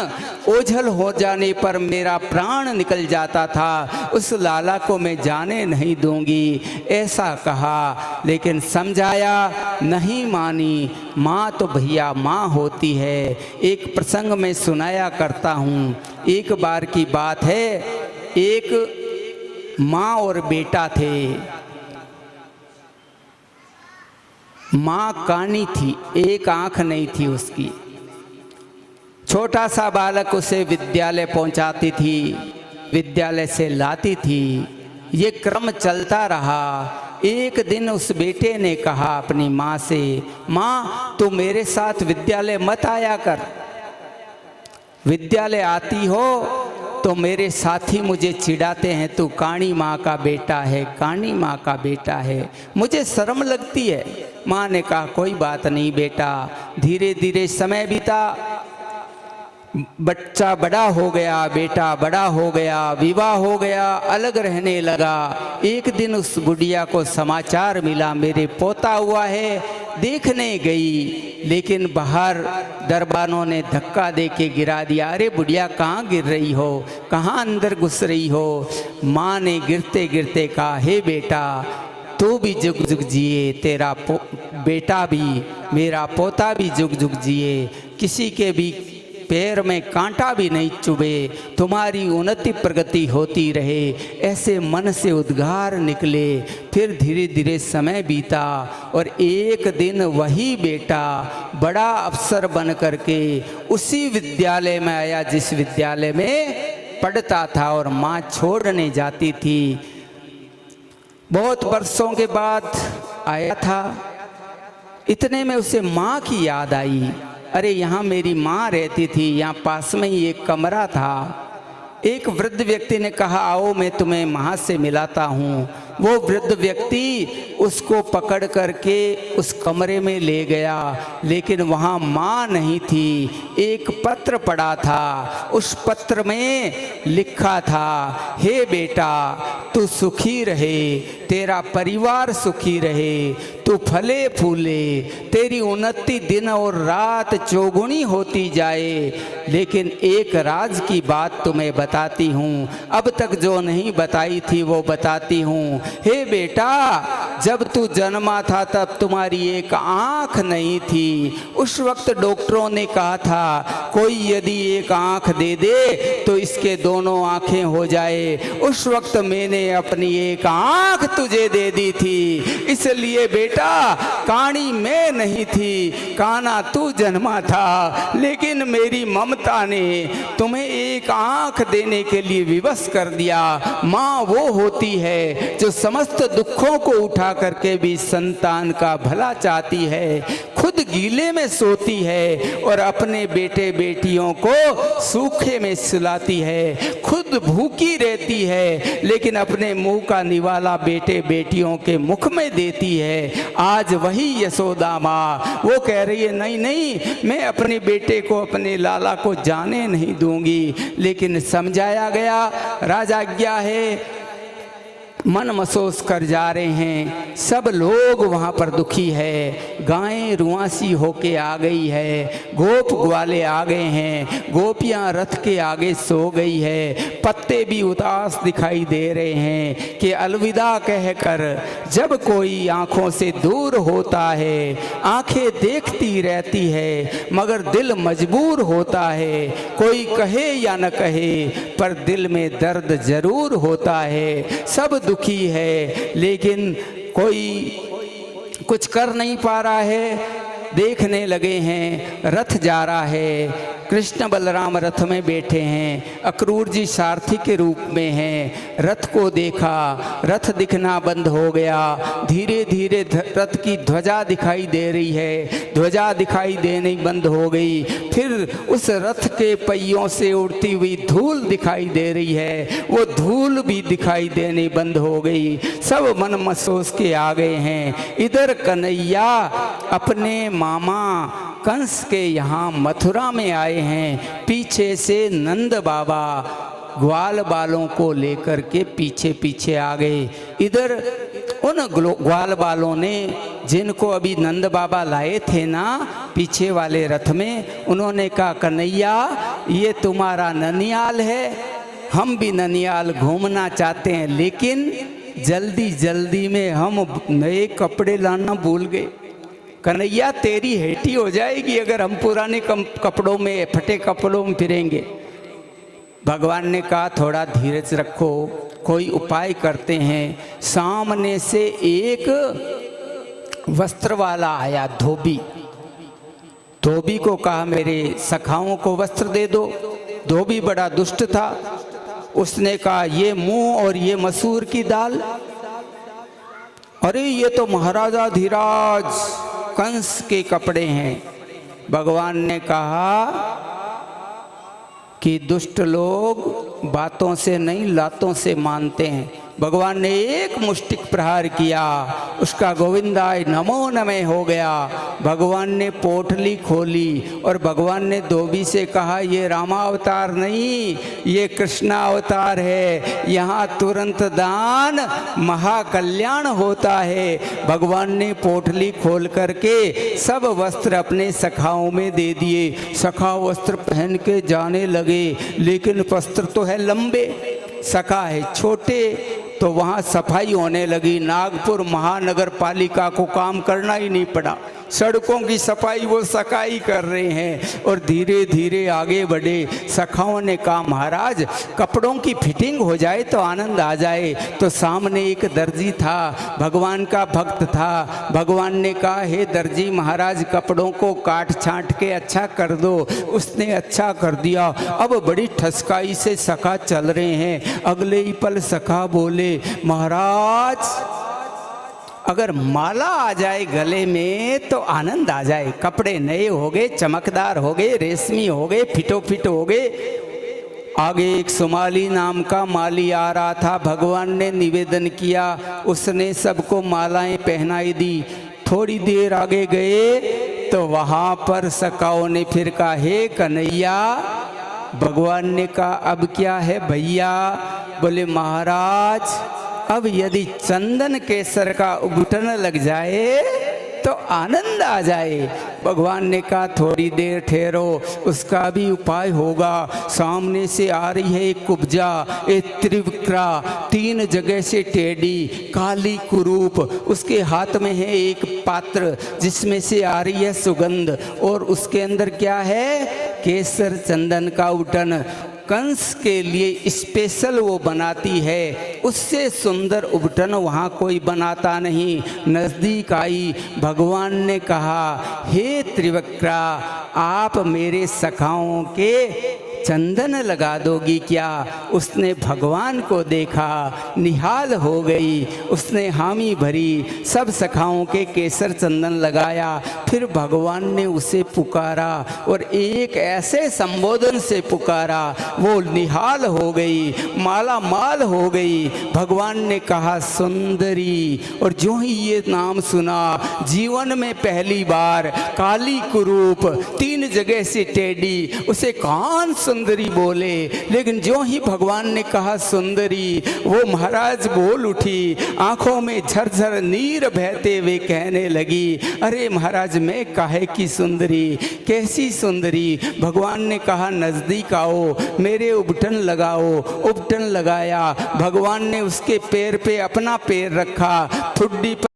ओझल हो जाने पर मेरा प्राण निकल जाता था, उस लाला को मैं जाने नहीं दूंगी, ऐसा कहा। लेकिन समझाया, नहीं मानी। माँ तो भैया माँ होती है। एक प्रसंग में सुनाया करता हूँ। एक बार की बात है, एक माँ और बेटा थे। माँ कानी थी, एक आंख नहीं थी उसकी। छोटा सा बालक उसे विद्यालय पहुंचाती थी, विद्यालय से लाती थी। ये क्रम चलता रहा। एक दिन उस बेटे ने कहा अपनी माँ से, माँ तू मेरे साथ विद्यालय मत आया कर, विद्यालय आती हो तो मेरे साथी मुझे चिढ़ाते हैं, तू काणी माँ का बेटा है, काणी माँ का बेटा है, मुझे शर्म लगती है। माँ ने कहा कोई बात नहीं बेटा। धीरे धीरे समय बीता, बच्चा बड़ा हो गया, बेटा बड़ा हो गया, विवाह हो गया, अलग रहने लगा। एक दिन उस गुड़िया को समाचार मिला मेरे पोता हुआ है। देखने गई, लेकिन बाहर दरबारों ने धक्का दे के गिरा दिया। अरे बुढ़िया कहाँ गिर रही हो, कहाँ अंदर घुस रही हो। माँ ने गिरते गिरते कहा, हे बेटा तू भी जुग जुग जिए, तेरा बेटा भी, मेरा पोता भी जुग जुग जिए, किसी के भी पैर में कांटा भी नहीं चुभे, तुम्हारी उन्नति प्रगति होती रहे। ऐसे मन से उद्गार निकले। फिर धीरे धीरे समय बीता और एक दिन वही बेटा बड़ा अफसर बन करके उसी विद्यालय में आया जिस विद्यालय में पढ़ता था, और माँ छोड़ने जाती थी। बहुत वर्षों के बाद आया था। इतने में उसे माँ की याद आई। अरे यहाँ मेरी माँ रहती थी, यहाँ पास में ही एक कमरा था। एक वृद्ध व्यक्ति ने कहा आओ मैं तुम्हें माँ से मिलाता हूँ। वो वृद्ध व्यक्ति उसको पकड़ करके उस कमरे में ले गया, लेकिन वहाँ माँ नहीं थी। एक पत्र पड़ा था, उस पत्र में लिखा था, हे बेटा तू सुखी रहे, तेरा परिवार सुखी रहे, तू फले फूले, तेरी उन्नति दिन और रात चौगुनी होती जाए। लेकिन एक राज की बात तुम्हें बताती हूँ, अब तक जो नहीं बताई थी वो बताती हूँ। हे बेटा जब तू जन्मा था तब तुम्हारी एक आँख नहीं थी। उस वक्त डॉक्टरों ने कहा था कोई यदि एक आँख दे दे तो इसके दोनों आँखें हो जाए। उस वक्त मैंने अपनी एक आँख तुझे दे दी थी, इसलिए बेटा काणी मैं नहीं थी, काना तू जन्मा था। लेकिन मेरी ममता ने तुम्हें एक आँख देने के लिए विवश कर दिया। माँ वो होती है जो समस्त दुखों को उठा करके भी संतान का भला चाहती है, खुद गीले में सोती है और अपने बेटे बेटियों को सूखे में सुलाती है, खुद भूखी रहती है लेकिन अपने मुंह का निवाला बेटे बेटियों के मुख में देती है। आज वही यशोदा माँ वो कह रही है नहीं नहीं मैं अपने बेटे को, अपने लाला को जाने नहीं दूंगी। लेकिन समझाया गया, राजाज्ञा है, मन महसूस कर जा रहे हैं। सब लोग वहाँ पर दुखी है। गायें रुआसी होके आ गई है, गोप ग्वाले आ गए हैं, गोपियाँ रथ के आगे सो गई है, पत्ते भी उदास दिखाई दे रहे हैं कि अलविदा कहकर जब कोई आँखों से दूर होता है, आँखें देखती रहती है मगर दिल मजबूर होता है। कोई कहे या न कहे पर दिल में दर्द जरूर होता है। सब दुखी है लेकिन कोई कुछ कर नहीं पा रहा है। देखने लगे हैं रथ जा रहा है, कृष्ण बलराम रथ में बैठे हैं, अक्रूर जी सारथी के रूप में हैं। रथ को देखा, रथ दिखना बंद हो गया। धीरे धीरे रथ की ध्वजा दिखाई दे रही है, ध्वजा दिखाई देनी बंद हो गई। फिर उस रथ के पहियों से उड़ती हुई धूल दिखाई दे रही है, वो धूल भी दिखाई देनी बंद हो गई। सब मन महसूस के आ गए हैं। इधर कन्हैया अपने मामा कंस के यहाँ मथुरा में आए हैं। पीछे से नंद बाबा ग्वाल बालों को लेकर के पीछे पीछे आ गए। इधर उन ग्वाल बालों ने, जिनको अभी नंद बाबा लाए थे ना पीछे वाले रथ में, उन्होंने कहा कन्हैया ये तुम्हारा ननियाल है, हम भी ननियाल घूमना चाहते हैं, लेकिन जल्दी जल्दी में हम नए कपड़े लाना भूल गए। कन्हैया तेरी हेटी हो जाएगी अगर हम पुराने कपड़ों में, फटे कपड़ों में फिरेंगे। भगवान ने कहा थोड़ा धीरज रखो, कोई उपाय करते हैं। सामने से एक वस्त्र वाला आया, धोबी। धोबी को कहा मेरे सखाओं को वस्त्र दे दो। धोबी बड़ा दुष्ट था, उसने कहा ये मूंग और ये मसूर की दाल, अरे ये तो महाराजा धीराज कंस के कपड़े हैं। भगवान ने कहा कि दुष्ट लोग बातों से नहीं लातों से मानते हैं। भगवान ने एक मुष्टिक प्रहार किया, उसका गोविंदाय नमो नमः हो गया। भगवान ने पोटली खोली और भगवान ने धोबी से कहा ये रामावतार नहीं, ये कृष्णावतार है, यहाँ तुरंत दान महाकल्याण होता है। भगवान ने पोटली खोल करके सब वस्त्र अपने सखाओं में दे दिए। सखा वस्त्र पहन के जाने लगे, लेकिन वस्त्र तो है लंबे, सखा है छोटे। तो वहाँ सफाई होने लगी। नागपुर महानगर पालिका को काम करना ही नहीं पड़ा, सड़कों की सफाई वो सखाई कर रहे हैं और धीरे धीरे आगे बढ़े। सखाओं ने कहा महाराज कपड़ों की फिटिंग हो जाए तो आनंद आ जाए। तो सामने एक दर्जी था, भगवान का भक्त था। भगवान ने कहा हे दर्जी महाराज कपड़ों को काट छांट के अच्छा कर दो। उसने अच्छा कर दिया। अब बड़ी ठसकाई से सखा चल रहे हैं। अगले ही पल सखा बोले महाराज अगर माला आ जाए गले में तो आनंद आ जाए। कपड़े नए हो गए, चमकदार हो गए, रेशमी हो गए, फिटो फिट हो गए। आगे एक सुमाली नाम का माली आ रहा था। भगवान ने निवेदन किया, उसने सबको मालाएं पहनाई दी। थोड़ी देर आगे गए तो वहाँ पर सखाओं ने फिर कहा हे कन्हैया। भगवान ने कहा अब क्या है भैया? बोले महाराज अब यदि चंदन केसर का उबटन लग जाए तो आनंद आ जाए। भगवान ने कहा थोड़ी देर ठहरो, उसका भी उपाय होगा। सामने से आ रही है एक कुब्जा, एक त्रिविक्रा, 3 जगह से टेढ़ी, काली कुरूप। उसके हाथ में है एक पात्र जिसमें से आ रही है सुगंध, और उसके अंदर क्या है? केसर चंदन का उबटन। कंस के लिए स्पेशल वो बनाती है, उससे सुंदर उबटन वहाँ कोई बनाता नहीं। नज़दीक आई, भगवान ने कहा हे त्रिविक्रा आप मेरे सखाओं के चंदन लगा दोगी क्या? उसने भगवान को देखा, निहाल हो गई। उसने हामी भरी, सब सखाओं के केसर चंदन लगाया। फिर भगवान ने उसे पुकारा और एक ऐसे संबोधन से पुकारा, वो निहाल हो गई, माला माल हो गई। भगवान ने कहा सुंदरी, और जो ही ये नाम सुना जीवन में पहली बार काली कुरूप, 3 जगह से टेढ़ी, उसे कौन सुंदरी बोले। लेकिन जो ही भगवान ने कहा सुंदरी, वो महाराज बोल उठी, आंखों में झरझर नीर बहते हुए कहने लगी अरे महाराज मैं काहे की सुंदरी, कैसी सुंदरी? भगवान ने कहा नजदीक आओ, मेरे उबटन लगाओ। उबटन लगाया, भगवान ने उसके पैर पे अपना पैर रखा, ठुड्डी पर